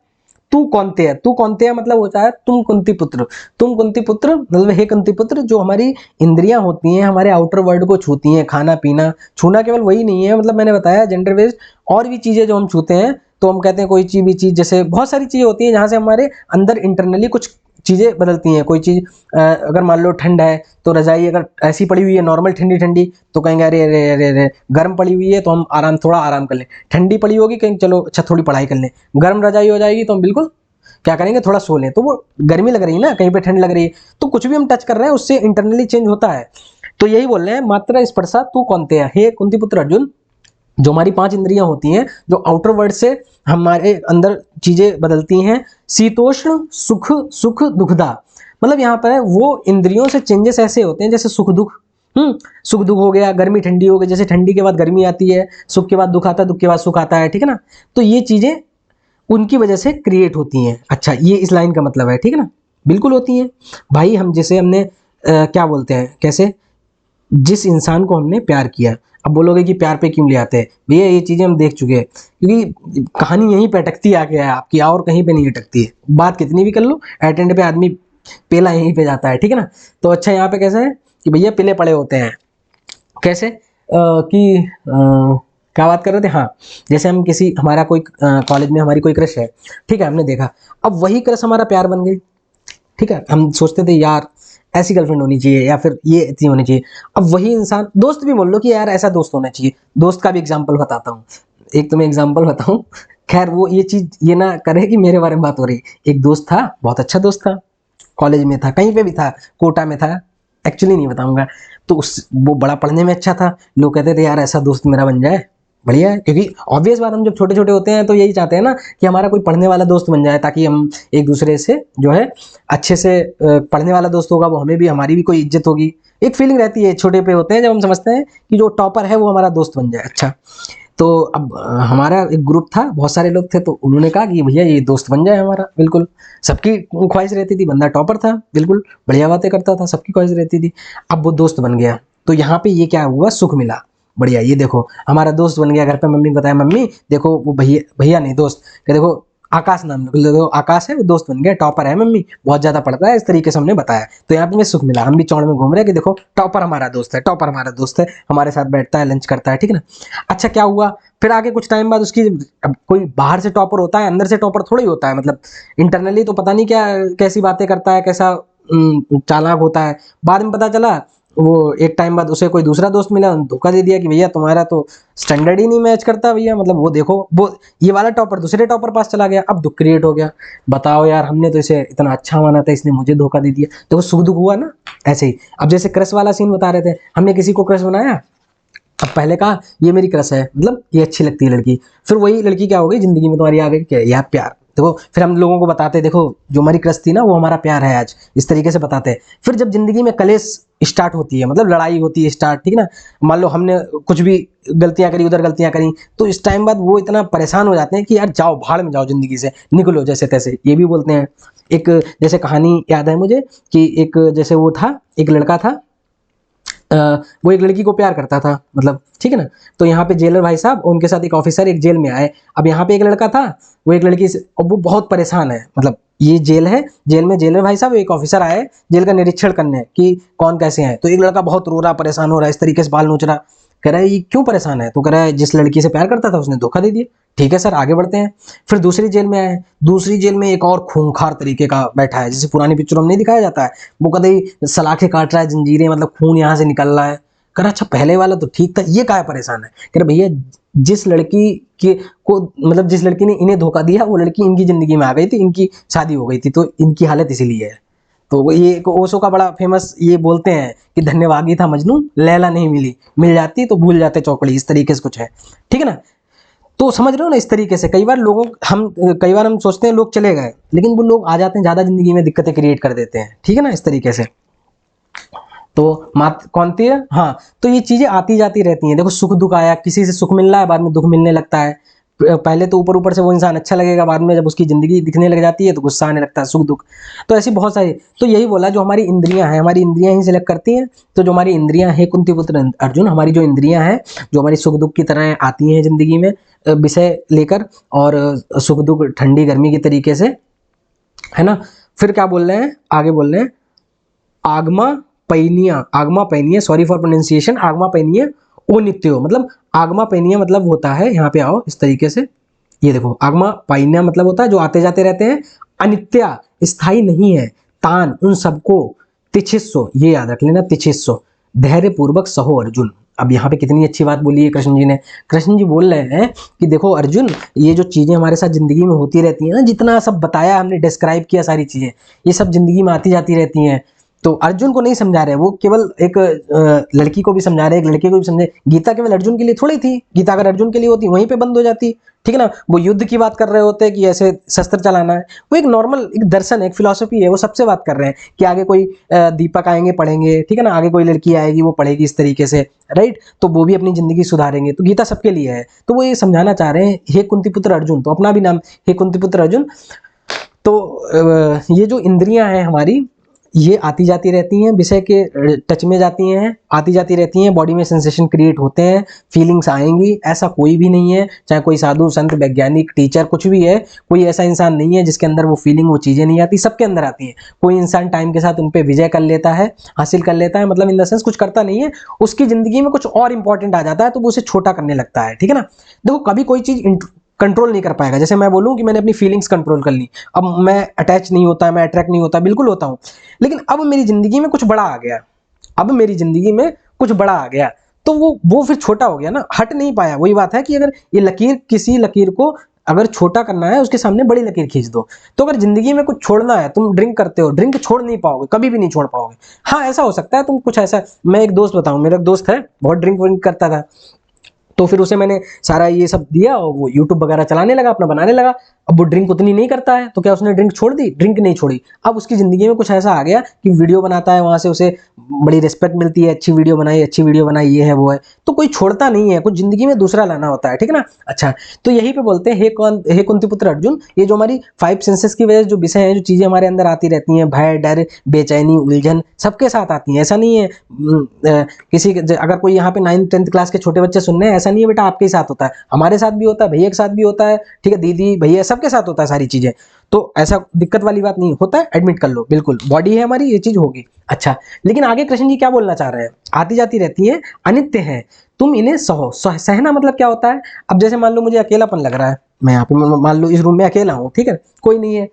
तू कौनते है, तू कौनते है मतलब होता है तुम कुंती पुत्र। तुम कुंती पुत्र मतलब हे कुंती पुत्र, जो हमारी इंद्रियां होती हैं हमारे आउटर वर्ल्ड को छूती हैं। खाना पीना, छूना केवल वही नहीं है, मतलब मैंने बताया जेंडर बेस्ड और भी चीजें जो हम छूते हैं। तो हम कहते हैं कोई चीज भी चीज, जैसे बहुत सारी चीजें होती हैं जहां से हमारे अंदर इंटरनली कुछ चीजें बदलती हैं। कोई चीज अगर मान लो ठंड है तो रजाई अगर ऐसी पड़ी हुई है नॉर्मल ठंडी ठंडी, तो कहेंगे अरे अरे अरे अरे। गर्म पड़ी हुई है तो हम आराम, थोड़ा आराम कर लें। ठंडी पड़ी होगी कहीं चलो अच्छा थोड़ी पढ़ाई कर लें। गर्म रजाई हो जाएगी तो हम बिल्कुल क्या करेंगे, थोड़ा सो लें। तो वो गर्मी लग रही है ना, कहीं पे ठंड लग रही है, तो कुछ भी हम टच कर रहे हैं उससे इंटरनली चेंज होता है। तो यही बोल रहे हैं मात्रा स्पर्शा तू कौनते है, हे कुंती पुत्र अर्जुन। जो हमारी 5 इंद्रियां होती हैं जो आउटर वर्ल्ड से हमारे अंदर चीजें बदलती हैं। शीतोष्ण, सुख सुख दुखदा, मतलब यहाँ पर है वो इंद्रियों से चेंजेस ऐसे होते हैं जैसे सुख दुख। सुख दुख हो गया, गर्मी ठंडी हो गई, जैसे ठंडी के बाद गर्मी आती है, सुख के बाद दुख आता है, दुख के बाद सुख आता है, ठीक है ना। तो ये चीजें उनकी वजह से क्रिएट होती हैं। अच्छा, ये इस लाइन का मतलब है, ठीक है ना, बिल्कुल होती हैं भाई। हम जैसे हमने क्या बोलते हैं, कैसे, जिस इंसान को हमने प्यार किया। अब बोलोगे कि प्यार पे क्यों ले आते हैं भैया, ये चीज़ें हम देख चुके हैं, क्योंकि कहानी यहीं पे अटकती आके है आपकी, और कहीं पे नहीं अटकती है। बात कितनी भी कर लो, एट एंड पे आदमी पेला यहीं पे जाता है, ठीक है ना। तो अच्छा, यहाँ पे कैसा है कि भैया पिले पड़े होते हैं। कैसे क्या बात कर रहे थे, हाँ, जैसे हम किसी, हमारा कोई कॉलेज में हमारी कोई क्रश है, ठीक है, हमने देखा, अब वही क्रश हमारा प्यार बन गई, ठीक है। हम सोचते थे यार ऐसी गर्लफ्रेंड होनी चाहिए या फिर ये इतनी होनी चाहिए। अब वही इंसान, दोस्त भी बोल लो कि यार ऐसा दोस्त होना चाहिए। दोस्त का भी एग्जाम्पल बताता हूँ, एक तुम्हें एग्जाम्पल बताऊँ। खैर वो ये चीज ये ना करे कि मेरे बारे में बात हो रही। एक दोस्त था, बहुत अच्छा दोस्त था, कॉलेज में था, कहीं पे भी था, कोटा में था, एक्चुअली नहीं बताऊंगा। तो उस वो बड़ा पढ़ने में अच्छा था। लोग कहते थे यार ऐसा दोस्त मेरा बन जाए, बढ़िया है। क्योंकि ऑब्वियस बात, हम जब छोटे छोटे होते हैं तो यही चाहते हैं ना कि हमारा कोई पढ़ने वाला दोस्त बन जाए, ताकि हम एक दूसरे से जो है अच्छे से, पढ़ने वाला दोस्त होगा वो हमें भी, हमारी भी कोई इज्जत होगी। एक फीलिंग रहती है, छोटे पे होते हैं जब हम समझते हैं कि जो टॉपर है वो हमारा दोस्त बन जाए। अच्छा, तो अब हमारा एक ग्रुप था, बहुत सारे लोग थे, तो उन्होंने कहा कि भैया ये दोस्त बन जाए हमारा। बिल्कुल सबकी ख्वाहिश रहती थी, बंदा टॉपर था, बिल्कुल बढ़िया बातें करता था, सबकी ख्वाहिश रहती थी। अब वो दोस्त बन गया, तो यहाँ पे ये क्या हुआ, सुख मिला। बढ़िया, ये देखो हमारा दोस्त बन गया। घर पे मम्मी बताया, मम्मी देखो वो भैया, भैया नहीं दोस्त, कि देखो आकाश नाम, देखो आकाश है, वो दोस्त बन गया, टॉपर है, मम्मी बहुत ज्यादा पढ़ता है, इस तरीके से हमने बताया। तो यहाँ पे मैं सुख मिला, हम भी चौड़ में घूम रहे हैं कि देखो टॉपर हमारा दोस्त है, टॉपर हमारा दोस्त है, हमारे साथ बैठता है, लंच करता है, ठीक है ना। अच्छा, क्या हुआ फिर आगे कुछ टाइम बाद उसकी, अब कोई बाहर से टॉपर होता है, अंदर से टॉपर थोड़ा ही होता है, मतलब इंटरनली तो पता नहीं क्या कैसी बातें करता है, कैसा चालाक होता है। बाद में पता चला वो एक टाइम बाद उसे कोई दूसरा दोस्त मिला, धोखा दे दिया कि भैया तुम्हारा तो स्टैंडर्ड ही नहीं मैच करता भैया, मतलब वो देखो वो ये वाला टॉपर दूसरे टॉपर पास चला गया। अब दुख क्रिएट हो गया, बताओ यार हमने तो इसे इतना अच्छा माना था, इसने मुझे धोखा दे दिया। देखो सुख दुख हुआ ना, ऐसे ही। अब जैसे क्रश वाला सीन बता रहे थे, हमने किसी को क्रश बनाया, अब पहले कहा ये मेरी क्रश है, मतलब ये अच्छी लगती है लड़की, फिर वही लड़की क्या हो गई जिंदगी में तुम्हारी आ गई, क्या यार प्यार, देखो फिर हम लोगों को बताते देखो जो हमारी क्रश थी ना वो हमारा प्यार है आज, इस तरीके से बताते हैं। फिर जब जिंदगी में कलेश स्टार्ट होती है, मतलब लड़ाई होती है स्टार्ट, ठीक ना, मान लो हमने कुछ भी गलतियां करी, उधर गलतियां करी, तो इस टाइम बाद वो इतना परेशान हो जाते हैं कि यार जाओ भाड़ में जाओ, जिंदगी से निकलो जैसे तैसे, ये भी बोलते हैं। एक जैसे कहानी याद है मुझे कि एक जैसे वो था, एक लड़का था, वो एक लड़की को प्यार करता था, मतलब ठीक है ना। तो यहाँ पे जेलर भाई साहब उनके साथ एक ऑफिसर एक जेल में आए। अब यहाँ पे एक लड़का था, वो एक लड़की से, अब वो बहुत परेशान है, मतलब ये जेल है, जेल में जेलर भाई साहब एक ऑफिसर आए जेल का निरीक्षण करने कि कौन कैसे है। तो एक लड़का बहुत रो रहा, परेशान हो रहा है, इस तरीके से बाल नोच रहा, कह रहा है ये क्यों परेशान है, तो कह रहा है जिस लड़की से प्यार करता था उसने धोखा दे दिया। ठीक है सर, आगे बढ़ते हैं। फिर दूसरी जेल में आए, दूसरी जेल में एक और खूंखार तरीके का बैठा है, जैसे पुरानी पिक्चरों में नहीं दिखाया जाता है, वो कभी सलाखें काट रहा है, जंजीरें, मतलब खून यहाँ से निकल रहा है। कह रहा अच्छा पहले वाला तो ठीक था, ये काहे परेशान है। कह रहा भैया जिस लड़की के को, मतलब जिस लड़की ने इन्हें धोखा दिया वो लड़की इनकी जिंदगी में आ गई थी, इनकी शादी हो गई थी, तो इनकी हालत इसीलिए है। तो ये एक ओशो का बड़ा फेमस ये बोलते हैं कि धन्यवादी था मजनू, लैला नहीं मिली, मिल जाती तो भूल जाते चौकड़ी, इस तरीके से कुछ है, ठीक है ना। तो समझ रहे हो ना, इस तरीके से कई बार कई बार हम सोचते हैं लोग चले गए, लेकिन वो लोग आ जाते हैं, ज्यादा जिंदगी में दिक्कतें क्रिएट कर देते हैं, ठीक है ना, इस तरीके से। तो मात कौन थी है, हाँ, तो ये चीजें आती जाती रहती हैं। देखो सुख दुख आया, किसी से सुख मिल रहा है, बाद में दुख मिलने लगता है। पहले तो ऊपर ऊपर से वो इंसान अच्छा लगेगा, बाद में जब उसकी जिंदगी दिखने लग जाती है तो गुस्सा आने लगता है, सुख दुख। तो ऐसी बहुत सारी, तो यही बोला जो हमारी इंद्रियां हैं, हमारी इंद्रियां ही सिलेक्ट करती हैं। तो जो हमारी इंद्रियां हैं कुंती पुत्र अर्जुन, हमारी जो इंद्रियां हैं जो हमारी सुख दुख की तरह आती हैं जिंदगी में विषय लेकर, और सुख दुख ठंडी गर्मी के तरीके से, है ना। फिर क्या बोल रहे हैं, आगे बोल रहे हैं, आगमा आगमा पैनिया, सॉरी फॉर प्रोनाउंसिएशन, आगमा पैनिया ओ नित्यो, मतलब आगमा पैनिया मतलब होता है, यहाँ पे आओ इस तरीके से, ये देखो आगमा पैनिया मतलब होता है जो आते जाते रहते हैं, अनित्या स्थायी नहीं है, तान उन सबको, तिछिस्सो ये याद रख लेना, तिछिस्सो धैर्य पूर्वक सहो अर्जुन। अब यहाँ पे कितनी अच्छी बात बोली है कृष्ण जी ने। कृष्ण जी बोल रहे हैं कि देखो अर्जुन, ये जो चीजें हमारे साथ जिंदगी में होती रहती हैं ना, जितना सब बताया हमने, डिस्क्राइब किया सारी चीजें, ये सब जिंदगी में आती जाती रहती हैं। तो अर्जुन को नहीं समझा रहे, वो केवल एक लड़की को भी समझा रहे, एक लड़के को भी समझे। गीता केवल अर्जुन के लिए थोड़ी थी, गीता अगर अर्जुन के लिए होती वहीं पे बंद हो जाती, ठीक है ना। वो युद्ध की बात कर रहे होते कि ऐसे शस्त्र चलाना है, वो एक नॉर्मल एक दर्शन है, एक फिलॉसफी है, वो सबसे बात कर रहे हैं कि आगे कोई दीपक आएंगे पढ़ेंगे, ठीक है ना, आगे कोई लड़की आएगी वो पढ़ेगी इस तरीके से, राइट, तो वो भी अपनी जिंदगी सुधारेंगे। तो गीता सबके लिए है, तो वो ये समझाना चाह रहे हैं, हे कुंती पुत्र अर्जुन, तो अपना भी नाम हे कुंती पुत्र अर्जुन। तो ये जो इंद्रियां हैं हमारी, ये आती जाती रहती हैं, विषय के टच में जाती हैं, आती जाती रहती हैं, बॉडी में सेंसेशन क्रिएट होते हैं, फीलिंग्स आएंगी, ऐसा कोई भी नहीं है, चाहे कोई साधु संत वैज्ञानिक टीचर कुछ भी है, कोई ऐसा इंसान नहीं है जिसके अंदर वो फीलिंग वो चीज़ें नहीं आती, सबके अंदर आती हैं। कोई इंसान टाइम के साथ उन पर विजय कर लेता है, हासिल कर लेता है, मतलब इन द सेंस कुछ करता नहीं है, उसकी ज़िंदगी में कुछ और इंपॉर्टेंट आ जाता है तो वो उसे छोटा करने लगता है, ठीक है ना। देखो कभी कोई चीज़ कंट्रोल नहीं कर पाएगा, जैसे मैं बोलूँ कि मैंने अपनी फीलिंग्स कंट्रोल कर ली, अब मैं अटैच नहीं होता, मैं अट्रैक्ट नहीं होता, बिल्कुल होता हूँ, लेकिन अब मेरी जिंदगी में कुछ बड़ा आ गया, अब मेरी जिंदगी में कुछ बड़ा आ गया, तो वो फिर छोटा हो गया ना, हट नहीं पाया। वही बात है कि अगर ये लकीर, किसी लकीर को अगर छोटा करना है उसके सामने बड़ी लकीर खींच दो। तो अगर जिंदगी में कुछ छोड़ना है, तुम ड्रिंक करते हो, ड्रिंक छोड़ नहीं पाओगे, कभी भी नहीं छोड़ पाओगे। हाँ ऐसा हो सकता है तुम कुछ ऐसा, मैं एक दोस्त बताऊं, मेरा एक दोस्त है बहुत ड्रिंक व्रिंक करता था, तो फिर उसे मैंने सारा ये सब दिया और वो यूट्यूब वगैरह चलाने लगा, अपना बनाने लगा। अब वो ड्रिंक उतनी नहीं करता है, तो क्या उसने ड्रिंक छोड़ दी? ड्रिंक नहीं छोड़ी। अब उसकी ज़िंदगी में कुछ ऐसा आ गया कि वीडियो बनाता है, वहाँ से उसे बड़ी रिस्पेक्ट मिलती है, अच्छी वीडियो बनाई, अच्छी वीडियो बनाई, ये है वो है। तो कोई छोड़ता नहीं है, कुछ ज़िंदगी में दूसरा लाना होता है, ठीक है ना। अच्छा, तो यही पे बोलते हैं हे कुंती पुत्र अर्जुन, ये जो हमारी 5 सेंसेस की वजह जो विषय हैं, जो चीज़ें हमारे अंदर आती रहती हैं, भय, डर, बेचैनी, उलझन, सबके साथ आती हैं। ऐसा नहीं है किसी अगर कोई यहाँ पे 9th 10th क्लास के छोटे बच्चे सुन रहे हैं, ऐसा नहीं है बेटा आपके साथ होता है, हमारे साथ भी होता है, भैया के साथ भी होता है, ठीक है, दीदी भैया सबके साथ होता है सारी चीजें। तो ऐसा दिक्कत वाली बात नहीं होता है, एडमिट कर लो, बिल्कुल बॉडी है हमारी, ये चीज होगी। अच्छा, लेकिन आगे कृष्ण जी क्या बोलना चाह रहे हैं, आती जाती रहती है, अनित्य है, तुम इन्हें सहो। सहना मतलब क्या होता है? अब जैसे मान लो मुझे अकेलापन लग रहा है, मैं यहाँ पे मान लो इस रूम में अकेला हूँ, ठीक है, कोई नहीं है,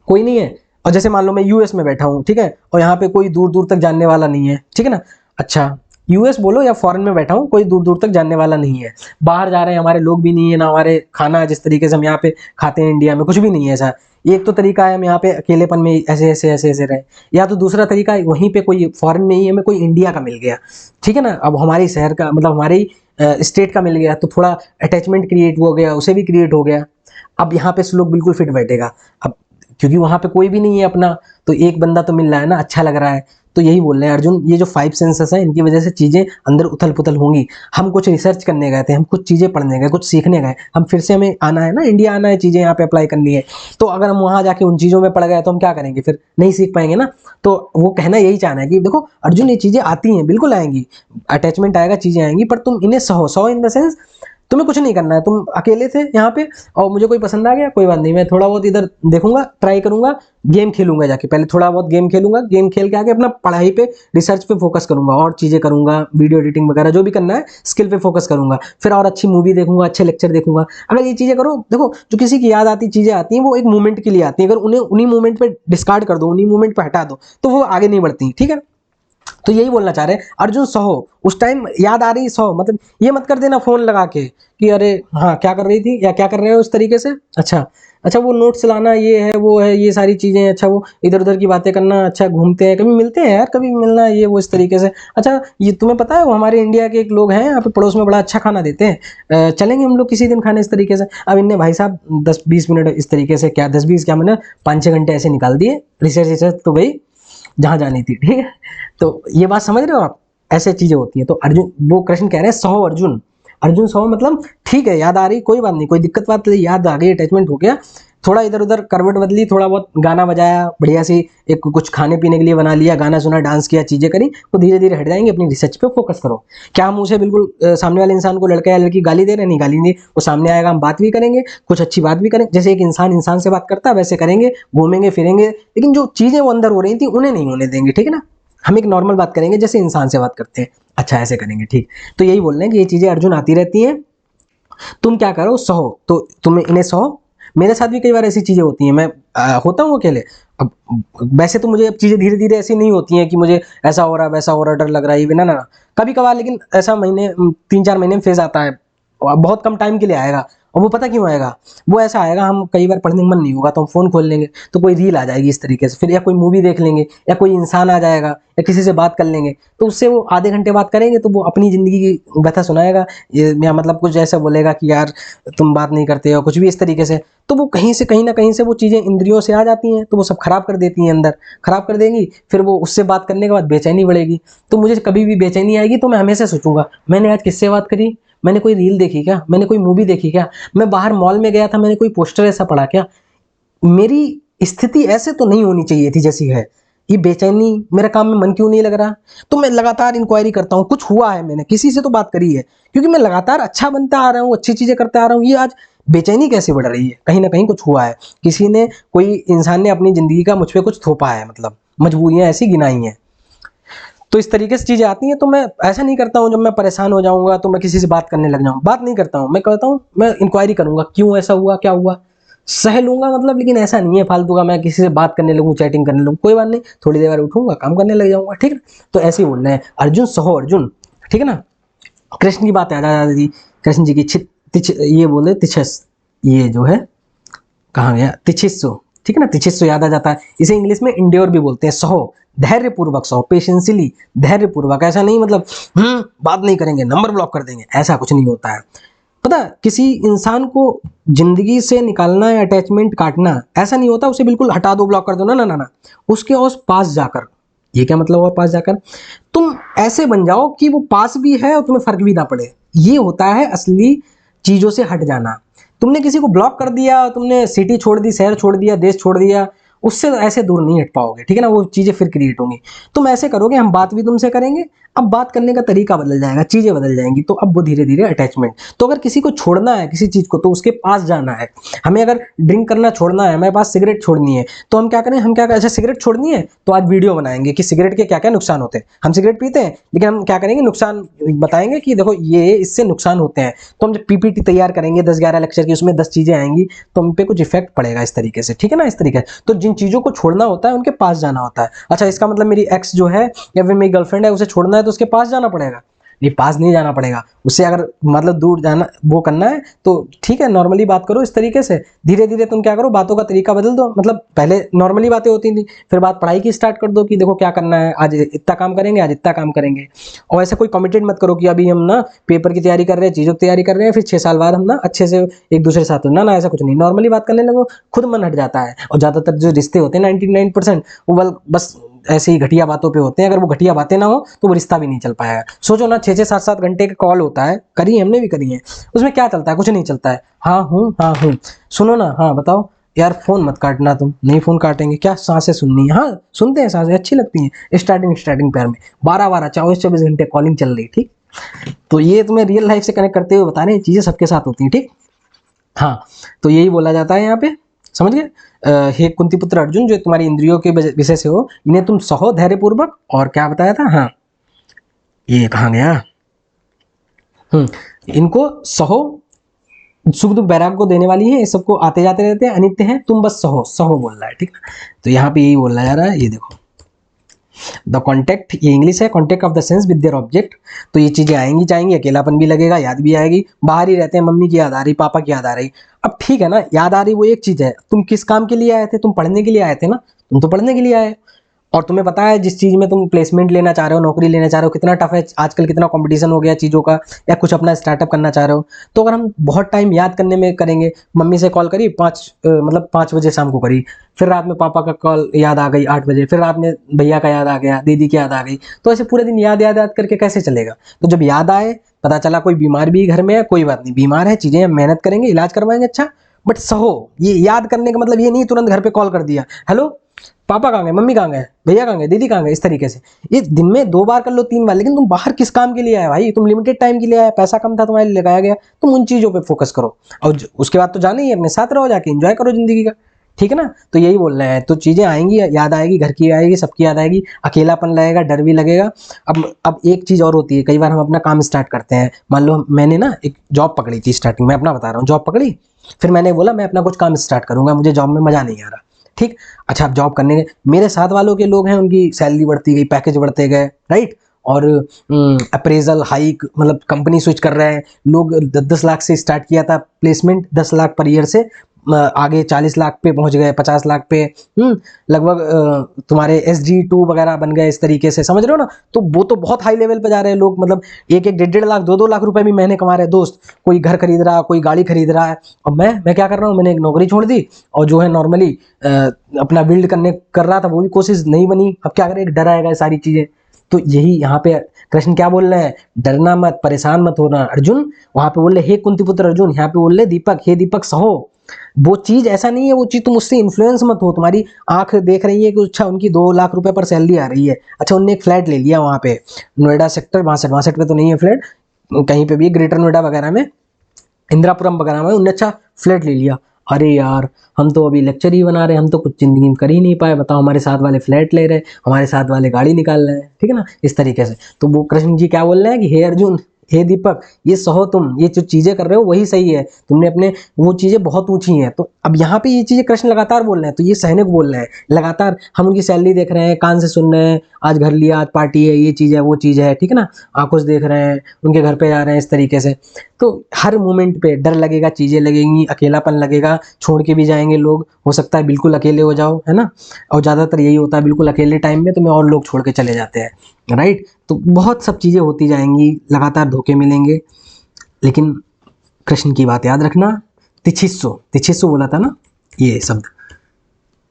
कोई नहीं है, और जैसे मान लो मैं यूएस में बैठा हूँ, ठीक है, और यहाँ पे कोई दूर दूर तक जानने वाला नहीं है, ठीक है ना। अच्छा, यूएस बोलो या फॉरेन में बैठा हूँ, कोई दूर दूर तक जानने वाला नहीं है, बाहर जा रहे हैं, हमारे लोग भी नहीं है ना, हमारे खाना जिस तरीके से हम यहाँ पे खाते हैं इंडिया में कुछ भी नहीं है ऐसा। एक तो तरीका है हम यहाँ पे अकेलेपन में ऐसे ऐसे ऐसे ऐसे रहे, या तो दूसरा तरीका है वहीं पे कोई फॉरेन में ही हमें कोई इंडिया का मिल गया, ठीक है ना, अब हमारे शहर का मतलब हमारे ही स्टेट का मिल गया, तो थोड़ा अटैचमेंट क्रिएट हो गया, उसे भी क्रिएट हो गया। अब यहाँ पे श्लोक बिल्कुल फिट बैठेगा। अब क्योंकि वहां पे कोई भी नहीं है अपना, तो एक बंदा तो मिल रहा है ना, अच्छा लग रहा है। तो यही बोल रहे हैं अर्जुन, ये जो 5 सेंसेस है इनकी वजह से चीजें अंदर उथल पुथल होंगी। हम कुछ रिसर्च करने गए थे, हम कुछ चीजें पढ़ने गए, कुछ सीखने गए, हम फिर से हमें आना है ना, इंडिया आना है, चीजें यहाँ पे अप्लाई करनी है। तो अगर हम वहां जाके उन चीजों में पड़ गए तो हम क्या करेंगे, फिर नहीं सीख पाएंगे ना। तो वो कहना यही चाहना है कि देखो अर्जुन, ये चीजें आती हैं, बिल्कुल आएंगी, अटैचमेंट आएगा, चीजें आएंगी, पर तुम इन्हें सहो। सहो इन द सेंस, तुम्हें कुछ नहीं करना है, तुम अकेले थे यहाँ पे और मुझे कोई पसंद आ गया, कोई बात नहीं, मैं थोड़ा बहुत इधर देखूंगा, ट्राई करूंगा, गेम खेलूंगा जाके, पहले थोड़ा बहुत गेम खेलूंगा, गेम खेल के आके अपना पढ़ाई पे, रिसर्च पे फोकस करूंगा, और चीजें करूंगा, वीडियो एडिटिंग वगैरह जो भी करना है, स्किल पे फोकस करूंगा, फिर और अच्छी मूवी देखूंगा, अच्छे लेक्चर देखूंगा। अगर ये चीजें करो, देखो जो किसी की याद आती चीजें आती हैं वो एक मूवमेंट के लिए आती है, अगर उन्हें उन्हीं मूवमेंट पे डिस्कार्ड कर दो, उन्हीं मूवमेंट पे हटा दो, तो वो आगे नहीं बढ़ती, ठीक है। तो यही बोलना चाह रहे हैं अर्जुन, सहो, उस टाइम याद आ रही सहो, मतलब ये मत कर देना फोन लगा के कि अरे हाँ क्या कर रही थी या क्या कर रहे हो, उस तरीके से। अच्छा अच्छा, वो नोट्स लाना, ये है वो है, ये सारी चीजें, अच्छा वो इधर उधर की बातें करना, अच्छा घूमते हैं, कभी मिलते हैं यार, कभी मिलना, ये वो इस तरीके से। अच्छा ये तुम्हें पता है वो हमारे इंडिया के एक लोग हैं यहाँ पे पड़ोस में, बड़ा अच्छा खाना देते हैं, चलेंगे हम लोग किसी दिन खाने, इस तरीके से। अब इनने भाई साहब 10-20 मिनट इस तरीके से, क्या 10-20 क्या, मैंने 5-6 घंटे ऐसे निकाल दिए, रिसर्च तो गई जहां जानी थी, ठीक है। तो ये बात समझ रहे हो आप, ऐसे चीजें होती हैं। तो अर्जुन, वो कृष्ण कह रहे हैं सहो अर्जुन, अर्जुन सहो मतलब ठीक है, याद आ रही, कोई बात नहीं, कोई दिक्कत बात नहीं, याद आ गई, अटैचमेंट हो गया, थोड़ा इधर उधर करवट बदली, थोड़ा बहुत गाना बजाया, बढ़िया सी एक कुछ खाने पीने के लिए बना लिया, गाना सुना, डांस किया, चीजें करी, वो धीरे धीरे हट जाएंगे, अपनी रिसर्च पे फोकस करो। क्या हम उसे बिल्कुल सामने वाले इंसान को लड़का या लड़की गाली दे रहे हैं, नहीं गाली नहीं, वो सामने आएगा, हम बात भी करेंगे, कुछ अच्छी बात भी करेंगे, जैसे एक इंसान इंसान से बात करता है वैसे करेंगे, घूमेंगे फिरेंगे, लेकिन जो चीजें वो अंदर हो रही थी उन्हें नहीं होने देंगे, ठीक है ना। हम एक नॉर्मल बात करेंगे जैसे इंसान से बात करते हैं, अच्छा ऐसे करेंगे, ठीक। तो यही बोल रहे हैं कि ये चीजें अर्जुन आती रहती हैं, तुम क्या करो, सहो, तो तुम इन्हें सहो। मेरे साथ भी कई बार ऐसी चीजें होती हैं, मैं होता हूँ अकेले। अब वैसे तो मुझे अब चीजें धीरे धीरे ऐसी नहीं होती हैं कि मुझे ऐसा हो रहा है वैसा हो रहा है, डर लग रहा है, ये ना ना, कभी कभार, लेकिन ऐसा महीने 3-4 महीने में फेज आता है, और बहुत कम टाइम के लिए आएगा। और वो पता क्यों आएगा, वो ऐसा आएगा, हम कई बार पढ़ने में मन नहीं होगा तो हम फोन खोल लेंगे, तो कोई रील आ जाएगी इस तरीके से, फिर या कोई मूवी देख लेंगे, या कोई इंसान आ जाएगा, या किसी से बात कर लेंगे, तो उससे वो आधे घंटे बात करेंगे, तो वो अपनी जिंदगी की व्यथा सुनाएगा, या मतलब कुछ ऐसा बोलेगा कि यार तुम बात नहीं करते हो, कुछ भी इस तरीके से। तो वो कहीं से, कहीं ना कहीं से वो चीजें इंद्रियों से आ जाती हैं, तो वो सब खराब कर देती हैं, अंदर खराब कर देंगी, फिर वो उससे बात करने के बाद बेचैनी बढ़ेगी। तो मुझे कभी भी बेचैनी आएगी तो मैं हमेशा सोचूंगा, मैंने आज किससे बात करी, मैंने कोई रील देखी क्या, मैंने कोई मूवी देखी क्या, मैं बाहर मॉल में गया था, मैंने कोई पोस्टर ऐसा पढ़ा क्या, मेरी स्थिति ऐसे तो नहीं होनी चाहिए थी जैसी है, ये बेचैनी, मेरा काम में मन क्यों नहीं लग रहा। तो मैं लगातार इंक्वायरी करता हूँ, कुछ हुआ है, मैंने किसी से तो बात करी है, क्योंकि मैं लगातार अच्छा बनता आ रहा हूँ, अच्छी चीजें करता आ रहा हूँ, ये आज बेचैनी कैसे बढ़ रही है, कहीं ना कहीं कुछ हुआ है, किसी ने, कोई इंसान ने अपनी जिंदगी का मुझ पर कुछ थोपा है, मतलब मजबूरियां ऐसी गिनाई हैं। तो इस तरीके से चीजें आती हैं। तो मैं ऐसा नहीं करता हूँ, जब मैं परेशान हो जाऊंगा तो मैं किसी से बात करने लग जाऊँ, बात नहीं करता हूँ, मैं कहता हूँ मैं इंक्वायरी करूंगा, क्यों ऐसा हुआ, क्या हुआ, सह लूंगा मतलब, लेकिन ऐसा नहीं है फालतू का मैं किसी से बात करने लगूँ, चैटिंग करने लगूँ, कोई बात नहीं, थोड़ी देर बाद उठूंगा, काम करने लग जाऊंगा, ठीक है। तो ऐसे ही बोल रहे हैं अर्जुन सहो अर्जुन, ठीक है ना। कृष्ण की बात याद आ जाती, कृष्ण जी की ये बोले तिछस, ये जो है कहाँ गया, तिछिस्सो, ठीक है ना, तिछिस्सो याद आ जाता है। इसे इंग्लिश में इंड्योर भी बोलते हैं, सहो, धैर्य पूर्वक सहो, पेशेंसली, धैर्य पूर्वक, ऐसा नहीं मतलब बात नहीं करेंगे नंबर ब्लॉक कर देंगे, ऐसा कुछ नहीं होता है। पता, किसी इंसान को जिंदगी से निकालना है, अटैचमेंट काटना, ऐसा नहीं होता उसे बिल्कुल हटा दो, ब्लॉक कर दो, ना ना ना ना, उसके और पास जाकर, ये क्या मतलब हुआ पास जाकर, तुम ऐसे बन जाओ कि वो पास भी है और तुम्हें फर्क भी ना पड़े, ये होता है असली चीजों से हट जाना। तुमने किसी को ब्लॉक कर दिया, तुमने सिटी छोड़ दी, शहर छोड़ दिया, देश छोड़ दिया, उससे ऐसे दूर नहीं हट पाओगे, ठीक है ना, वो चीजें फिर क्रिएट होंगी। तुम ऐसे करोगे, हम बात भी तुमसे करेंगे, अब बात करने का तरीका बदल जाएगा, चीजें बदल जाएंगी, तो अब वो धीरे धीरे अटैचमेंट। तो अगर किसी को छोड़ना है किसी चीज को, तो उसके पास जाना है। हमें अगर ड्रिंक करना छोड़ना है, हमारे पास सिगरेट छोड़नी है, तो हम क्या करें, हम क्या करें, अच्छा सिगरेट छोड़नी है तो आज वीडियो बनाएंगे कि सिगरेट के क्या क्या नुकसान होते हैं। हम सिगरेट पीते हैं, लेकिन हम क्या करेंगे, नुकसान बताएंगे कि देखो ये इससे नुकसान होते हैं। तो हम जब पीपीटी तैयार करेंगे 10-11 लेक्चर की, उसमें 10 चीजें आएंगी, तो हम पे कुछ इफेक्ट पड़ेगा इस तरीके से, ठीक है ना, इस तरीके से। तो जिन चीजों को छोड़ना होता है उनके पास जाना होता है। अच्छा इसका मतलब मेरी एक्स जो है या फिर मेरी गर्लफ्रेंड है, उसे छोड़ना है तो उसके पास जाना पड़ेगा, नहीं पास नहीं जाना पड़ेगा, उससे अगर मतलब दूर जाना वो करना है तो ठीक है, नॉर्मली बात करो इस तरीके से। धीरे धीरे तुम क्या करो, बातों का तरीका बदल दो, मतलब पहले नॉर्मली बातें होती थी, फिर बात पढ़ाई की स्टार्ट कर दो कि देखो क्या करना है, आज इतना काम करेंगे, आज इतना काम करेंगे। और ऐसे कोई कमिटेड मत करो कि अभी हम ना पेपर की तैयारी कर रहे हैं, चीज़ों की तैयारी कर रहे हैं, फिर 6 साल बाद हम ना अच्छे से एक दूसरे के साथ ना ना ऐसा कुछ नहीं, नॉर्मली बात करने लगो, खुद मन हट जाता है। और ज़्यादातर जो रिश्ते होते हैं 99% वो बस ऐसे ही घटिया बातों पे होते हैं। अगर वो घटिया बातें ना हो तो वो रिश्ता भी नहीं चल पाएगा। सोचो ना, 6-6 7-7 घंटे का कॉल होता है, करी है, हमने भी करी है, उसमें क्या चलता है, कुछ नहीं चलता है। हाँ हूँ, हाँ हूँ, सुनो ना, हाँ बताओ यार, फोन मत काटना, तुम नहीं फोन काटेंगे क्या, सांसें सुननी है, हाँ सुनते हैं, सांसें अच्छी लगती हैं स्टार्टिंग पैर में, 12-12 24-24 घंटे कॉलिंग चल रही, ठीक। तो ये तुम्हें रियल लाइफ से कनेक्ट करते हुए बता रहे हैं, चीजें सबके साथ होती हैं, ठीक। हाँ, तो यही बोला जाता है यहाँ पे, समझ गए। हे कुंती पुत्र अर्जुन, जो तुम्हारी इंद्रियों के विषय से हो, इन्हें तुम सहो धैर्य पूर्वक, और क्या बताया था, हाँ ये कहाँ गया, इनको सहो, सुख दुख वैराग्य को देने वाली है, ये सबको आते जाते रहते हैं, अनित्य है, तुम बस सहो, सहो बोल रहा है, ठीक है। तो यहाँ पे यही बोला जा रहा है, ये देखो द कॉन्टेक्ट, ये इंग्लिश है, contact of the sense with their object. तो ये चीजें आएंगी जाएंगी, अकेलापन भी लगेगा, याद भी आएगी, बाहर ही रहते हैं, मम्मी की याद आ रही, पापा की याद आ रही। अब ठीक है ना, याद आ रही वो एक चीज है, तुम किस काम के लिए आए थे, तुम पढ़ने के लिए आए थे ना, तुम तो पढ़ने के लिए आए। और तुम्हें पता है जिस चीज में तुम प्लेसमेंट लेना चाह रहे हो, नौकरी लेना चाह रहे हो, कितना टफ है आजकल, कितना कंपटीशन हो गया चीजों का, या कुछ अपना स्टार्टअप करना चाह रहे हो। तो अगर हम बहुत टाइम याद करने में करेंगे, मम्मी से कॉल करी 5 बजे शाम को करी, फिर रात में पापा का कॉल याद आ गई 8 बजे, फिर रात में भैया का याद आ गया, दीदी की याद आ गई, तो ऐसे पूरे दिन याद याद याद करके कैसे चलेगा। तो जब याद आए, पता चला कोई बीमार भी घर में है, कोई बात नहीं, बीमार है, चीजें हम मेहनत करेंगे, इलाज करवाएंगे, अच्छा, बट सहो। ये याद करने का मतलब ये नहीं तुरंत घर पे कॉल कर दिया, हेलो पापा कहाँ गए, मम्मी कहाँ गए, भैया कहाँ गए, दीदी कहाँ गए, इस तरीके से। ये दिन में 2 बार कर लो, 3 बार, लेकिन तुम बाहर किस काम के लिए आए भाई, तुम लिमिटेड टाइम के लिए आए, पैसा कम था तुम्हारे लिए लगाया गया, तुम उन चीजों पे फोकस करो। और उसके बाद तो जाना ही है, अपने साथ रहो, जाके एंजॉय करो जिंदगी का, ठीक है ना। तो यही बोल रहे हैं, तो चीजें आएंगी, याद आएगी, घर की आएगी, सबकी याद आएगी, अकेलापन लगेगा, डर भी लगेगा। अब एक चीज और होती है, कई बार हम अपना काम स्टार्ट करते हैं, मान लो मैंने ना एक जॉब पकड़ी थी स्टार्टिंग में, अपना बता रहा हूँ, जॉब पकड़ी, फिर मैंने बोला मैं अपना कुछ काम स्टार्ट करूंगा, मुझे जॉब में मजा नहीं आ रहा, ठीक। अच्छा, अब जॉब करने के मेरे साथ वालों के लोग हैं, उनकी सैलरी बढ़ती गई, पैकेज बढ़ते गए, राइट, और अप्रेजल हाइक, मतलब कंपनी स्विच कर रहे हैं लोग, 10-10 लाख से स्टार्ट किया था प्लेसमेंट, 10 लाख पर ईयर से आगे 40 लाख पे पहुंच गए, 50 लाख पे, लगभग तुम्हारे SG2 वगैरह बन गए, इस तरीके से, समझ रहे हो ना। तो वो तो बहुत हाई लेवल पे जा रहे हैं लोग, मतलब 1-1 1.5 लाख 2-2 लाख रुपए भी महीने कमा रहे हैं दोस्त, कोई घर खरीद रहा है, कोई गाड़ी खरीद रहा है। और मैं क्या कर रहा हूँ, मैंने एक नौकरी छोड़ दी, और जो है नॉर्मली अपना बिल्ड करने कर रहा था, वो भी कोशिश नहीं बनी, अब क्या करें, डर आएगा, सारी चीजें। तो यही यहाँ पे कृष्ण क्या बोल रहे हैं, डरना मत, परेशान मत होना अर्जुन। वहां पे बोल रहे हे कुंती पुत्र अर्जुन, यहाँ पे बोल रहे दीपक, हे दीपक सहो। वो चीज ऐसा नहीं है, वो चीज तुम उससे इन्फ्लुएंस मत हो, तुम्हारी आंख देख रही है कि अच्छा उनकी 2 लाख रुपए पर सैलरी आ रही है, अच्छा उनने एक फ्लैट ले लिया वहां पे, नोएडा सेक्टर 62 पे तो नहीं है फ्लैट, कहीं पे भी ग्रेटर नोएडा वगैरह में, इंदिरापुरम वगैरह में, उनने अच्छा फ्लैट ले लिया। अरे यार, हम तो अभी लेक्चर ही बना रहे हैं, हम तो कुछ जिंदगी में कर ही नहीं पाए, बताओ, हमारे साथ वाले फ्लैट ले रहे, हमारे साथ वाले गाड़ी निकाल रहे हैं, ठीक है ना, इस तरीके से। तो वो कृष्ण जी क्या बोल रहे हैं कि हे अर्जुन, हे दीपक, ये सहो, तुम ये जो चीजें कर रहे हो वही सही है, तुमने अपने वो चीजें बहुत ऊंची हैं। तो अब यहाँ पे ये चीजें कृष्ण लगातार बोल रहे हैं, तो ये सैनिक बोल रहे हैं लगातार, हम उनकी सैलरी देख रहे हैं, कान से सुन रहे हैं, आज घर लिया, आज पार्टी है, ये चीज है, वो चीज है, ठीक है ना, आंखों से देख रहे हैं, उनके घर पे जा रहे हैं, इस तरीके से। तो हर मोमेंट पे डर लगेगा, चीजें लगेंगी, अकेलापन लगेगा, छोड़ के भी जाएंगे लोग, हो सकता है बिल्कुल अकेले हो जाओ, है ना। और ज्यादातर यही होता है, बिल्कुल अकेले टाइम में तुम्हें और लोग छोड़ के चले जाते हैं, राइट। तो बहुत सब चीजें होती जाएंगी, लगातार धोखे मिलेंगे, लेकिन कृष्ण की बात याद रखना। तिछिस्सो बोला था ना ये शब्द,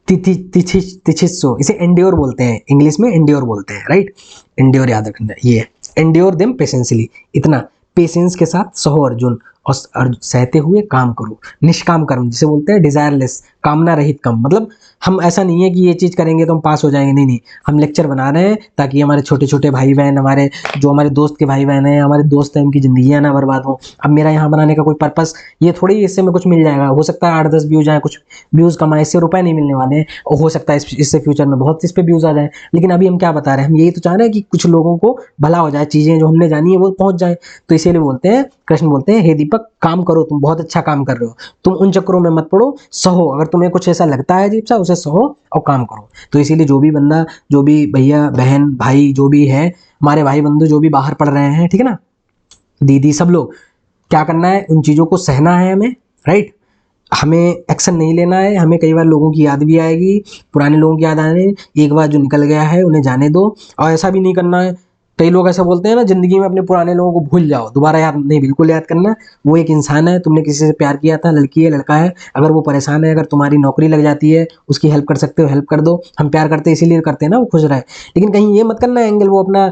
तिछिस्सो, इसे एंड्योर बोलते हैं, इंग्लिश में एंड्योर बोलते हैं, राइट। एंड्योर याद रखना, ये एंड्योर देम पेशेंसली, इतना पेशेंस के साथ सहो अर्जुन, और सहते हुए काम करो, निष्काम कर्म जिसे बोलते हैं, डिजायरलेस, कामना रहित कर्म। मतलब हम ऐसा नहीं है कि ये चीज करेंगे तो हम पास हो जाएंगे, नहीं नहीं, हम लेक्चर बना रहे हैं ताकि हमारे छोटे छोटे भाई बहन, हमारे जो हमारे दोस्त के भाई बहन हैं, हमारे दोस्त हैं, उनकी जिंदगियां ना बर्बाद हो। अब मेरा यहाँ बनाने का कोई पर्पस ये थोड़ी, इससे में कुछ मिल जाएगा, हो सकता है 8-10 व्यूज आए, कुछ व्यूज कमाए, इससे रुपए नहीं मिलने वाले हैं, और हो सकता है इससे फ्यूचर में बहुत इस पे व्यूज आ जाए। लेकिन अभी हम क्या बता रहे हैं, हम यही तो चाह रहे हैं कि कुछ लोगों को भला हो जाए, चीजें जो हमने जानी है वो पहुंच जाए। तो इसीलिए बोलते हैं, कृष्ण बोलते हैं, हे दीपक काम करो, तुम बहुत अच्छा काम कर रहे हो, तुम उन चक्करों में मत पड़ो, सहो। अगर तुम्हें कुछ ऐसा लगता है अजीब सा, उसे सहो और काम करो। तो इसीलिए जो भी बंदा, जो भी भैया बहन भाई जो भी है, हमारे भाई बंधु जो भी बाहर पढ़ रहे हैं, ठीक है ना, दीदी, सब लोग, क्या करना है, उन चीज़ों को सहना है हमें, राइट। हमें एक्शन नहीं लेना है। हमें कई बार लोगों की याद भी आएगी, पुराने लोगों की याद आने, एक बार जो निकल गया है उन्हें जाने दो। और ऐसा भी नहीं करना है, कई लोग ऐसा बोलते हैं ना, जिंदगी में अपने पुराने लोगों को भूल जाओ, दोबारा याद नहीं, बिल्कुल याद करना। वो एक इंसान है, तुमने किसी से प्यार किया था, लड़की है लड़का है, अगर वो परेशान है, अगर तुम्हारी नौकरी लग जाती है, उसकी हेल्प कर सकते हो, हेल्प कर दो। हम प्यार करते हैं इसीलिए करते हैं ना, वो खुश रहे। लेकिन कहीं ये मत करना एंगल, वो अपना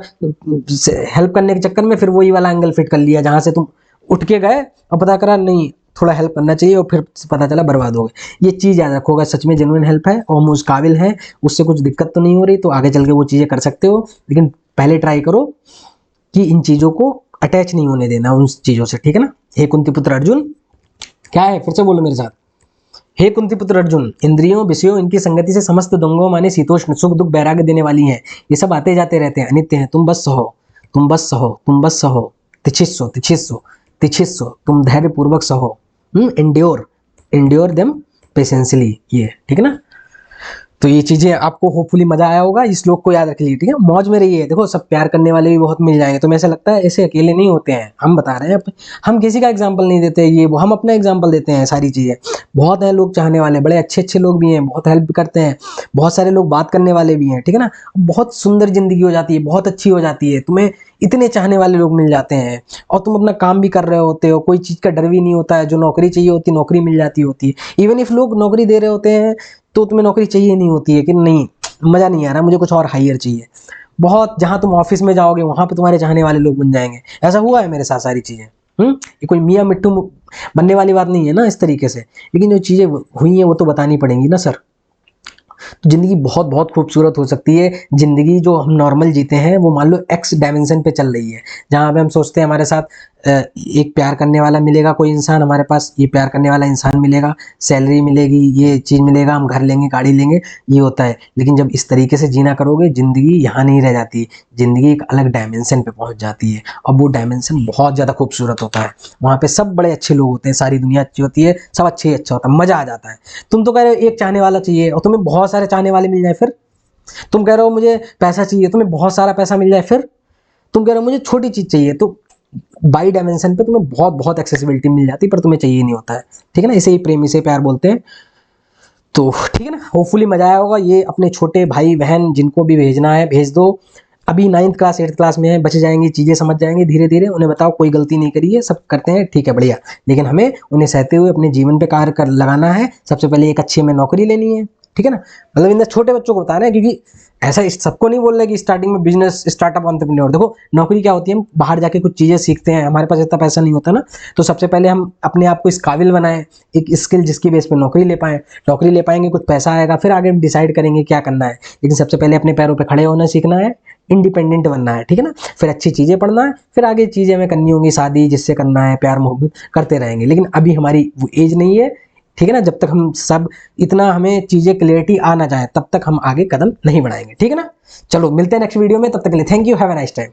हेल्प करने के चक्कर में फिर वही वाला एंगल फिट कर लिया जहाँ से तुम उठ के गए और पता करा नहीं थोड़ा हेल्प करना चाहिए, और फिर पता चला बर्बाद हो गए। ये चीज़ याद रखोगा, सच में जेन्युइन हेल्प है और हम उस काबिल हैं, उससे कुछ दिक्कत तो नहीं हो रही, तो आगे चल के वो चीज़ें कर सकते हो। लेकिन पहले ट्राई करो कि इन चीज़ों को अटैच नहीं होने देना उन चीज़ों से, ठीक है ना। हे कुंती पुत्र अर्जुन, क्या है, फिर से बोलो मेरे साथ। हे कुंती पुत्र अर्जुन, इंद्रियों विषयों इनकी संगति से समस्त द्वंद्वों माने शीतोष्ण सुख दुख वैराग्य देने वाली हैं। ये सब आते जाते रहते हैं, अनित्य हैं। तुम बस सहो, तुम बस सहो, तुम बस सहो। तिछिस्सो तिछिस्सो तिछिस्सो, तुम धैर्य पूर्वक सहो। इंड्योर, इंड्योर देम पेशेंसली, ये ठीक है ना। तो ये चीजें आपको होपफुली मजा आया होगा। इस श्लोक को याद रख लीजिए, ठीक है। मौज में रहिए, देखो सब प्यार करने वाले भी बहुत मिल जाएंगे। तुम्हें ऐसा लगता है ऐसे अकेले नहीं होते हैं, हम बता रहे हैं। हम किसी का एग्जाम्पल नहीं देते, ये वो हम अपना एग्जाम्पल देते हैं। सारी चीजें बहुत हैं, लोग चाहने वाले, बड़े अच्छे अच्छे लोग भी हैं, बहुत हेल्प करते हैं, बहुत सारे लोग बात करने वाले भी हैं, ठीक है ना। बहुत सुंदर जिंदगी हो जाती है, बहुत अच्छी हो जाती है, तुम्हें इतने चाहने वाले लोग मिल जाते हैं, और तुम अपना काम भी कर रहे होते हो, कोई चीज़ का डर भी नहीं होता है। जो नौकरी चाहिए होती है, नौकरी मिल जाती होती है। इवन इफ लोग नौकरी दे रहे होते हैं तो तुम्हें नौकरी चाहिए नहीं होती है कि नहीं, मज़ा नहीं आ रहा, मुझे कुछ और हायर चाहिए। बहुत, जहाँ तुम ऑफिस में जाओगे वहाँ पे तुम्हारे चाहने वाले लोग बन जाएंगे। ऐसा हुआ है मेरे साथ सारी चीज़ें। ये कोई मियाँ मिट्टू बनने वाली बात नहीं है ना इस तरीके से, लेकिन जो चीज़ें हुई हैं वो तो बतानी पड़ेंगी ना सर। तो ज़िंदगी बहुत बहुत खूबसूरत हो सकती है। ज़िंदगी जो हम नॉर्मल जीते हैं वो मान लो एक्स डायमेंशन पे चल रही है, जहाँ पे हम सोचते हैं हमारे साथ एक प्यार करने वाला मिलेगा, कोई इंसान हमारे पास, ये प्यार करने वाला इंसान मिलेगा, सैलरी मिलेगी, ये चीज़ मिलेगा, हम घर लेंगे, गाड़ी लेंगे, ये होता है। लेकिन जब इस तरीके से जीना करोगे, ज़िंदगी यहाँ नहीं रह जाती, ज़िंदगी एक अलग डायमेंशन पे पहुँच जाती है, और वो डायमेंशन बहुत ज़्यादा खूबसूरत होता है। वहाँ पे सब बड़े अच्छे लोग होते हैं, सारी दुनिया अच्छी होती है, सब अच्छे ही अच्छा होता है, मज़ा आ जाता है। तुम तो कह रहे हो एक चाहने वाला चाहिए और तुम्हें बहुत सारे चाहने वाले मिल जाए, फिर तुम कह रहे हो मुझे पैसा चाहिए, तुम्हें बहुत सारा पैसा मिल जाए, फिर तुम कह रहे हो मुझे छोटी चीज़ चाहिए। तो बाई डायमेंशन पे तुम्हें बहुत बहुत एक्सेसिबिलिटी मिल जाती है, पर तुम्हें चाहिए नहीं होता है, ठीक है ना। इसे ही प्रेम, इसे प्यार बोलते हैं। तो ठीक है ना, होपफुली मजा आया होगा। ये अपने छोटे भाई बहन जिनको भी भेजना है भेज दो। अभी 9th क्लास 8th क्लास में है, बच जाएंगी, चीज़ें समझ जाएंगे धीरे धीरे। उन्हें बताओ कोई गलती नहीं करी है, सब करते हैं, ठीक है, बढ़िया। लेकिन हमें उन्हें सहते हुए अपने जीवन पे कार्य कर लगाना है। सबसे पहले एक अच्छी हमें नौकरी लेनी है, ठीक है ना। मतलब इन छोटे बच्चों को बता रहे हैं, क्योंकि ऐसा सबको नहीं बोल रहे कि स्टार्टिंग में बिजनेस स्टार्टअप एंटरप्रेन्योर। देखो नौकरी क्या होती है, हम बाहर जाके कुछ चीज़ें सीखते हैं, हमारे पास इतना पैसा नहीं होता ना, तो सबसे पहले हम अपने आप को इस काबिल बनाएं, एक स्किल जिसकी बेस पे नौकरी ले पाएँ। नौकरी ले पाएंगे, कुछ पैसा आएगा, फिर आगे डिसाइड करेंगे क्या करना है। लेकिन सबसे पहले अपने पैरों पर खड़े होना सीखना है, इंडिपेंडेंट बनना है, ठीक है ना। फिर अच्छी चीज़ें पढ़ना है, फिर आगे चीज़ें हमें करनी होंगी, शादी जिससे करना है, प्यार मोहब्बत करते रहेंगे। लेकिन अभी हमारी वो एज नहीं है, ठीक है ना। जब तक हम सब इतना हमें चीज़ें क्लियरिटी आ ना जाए, तब तक हम आगे कदम नहीं बढ़ाएंगे, ठीक है ना। चलो मिलते हैं नेक्स्ट वीडियो में, तब तक के लिए thank you, have a nice time.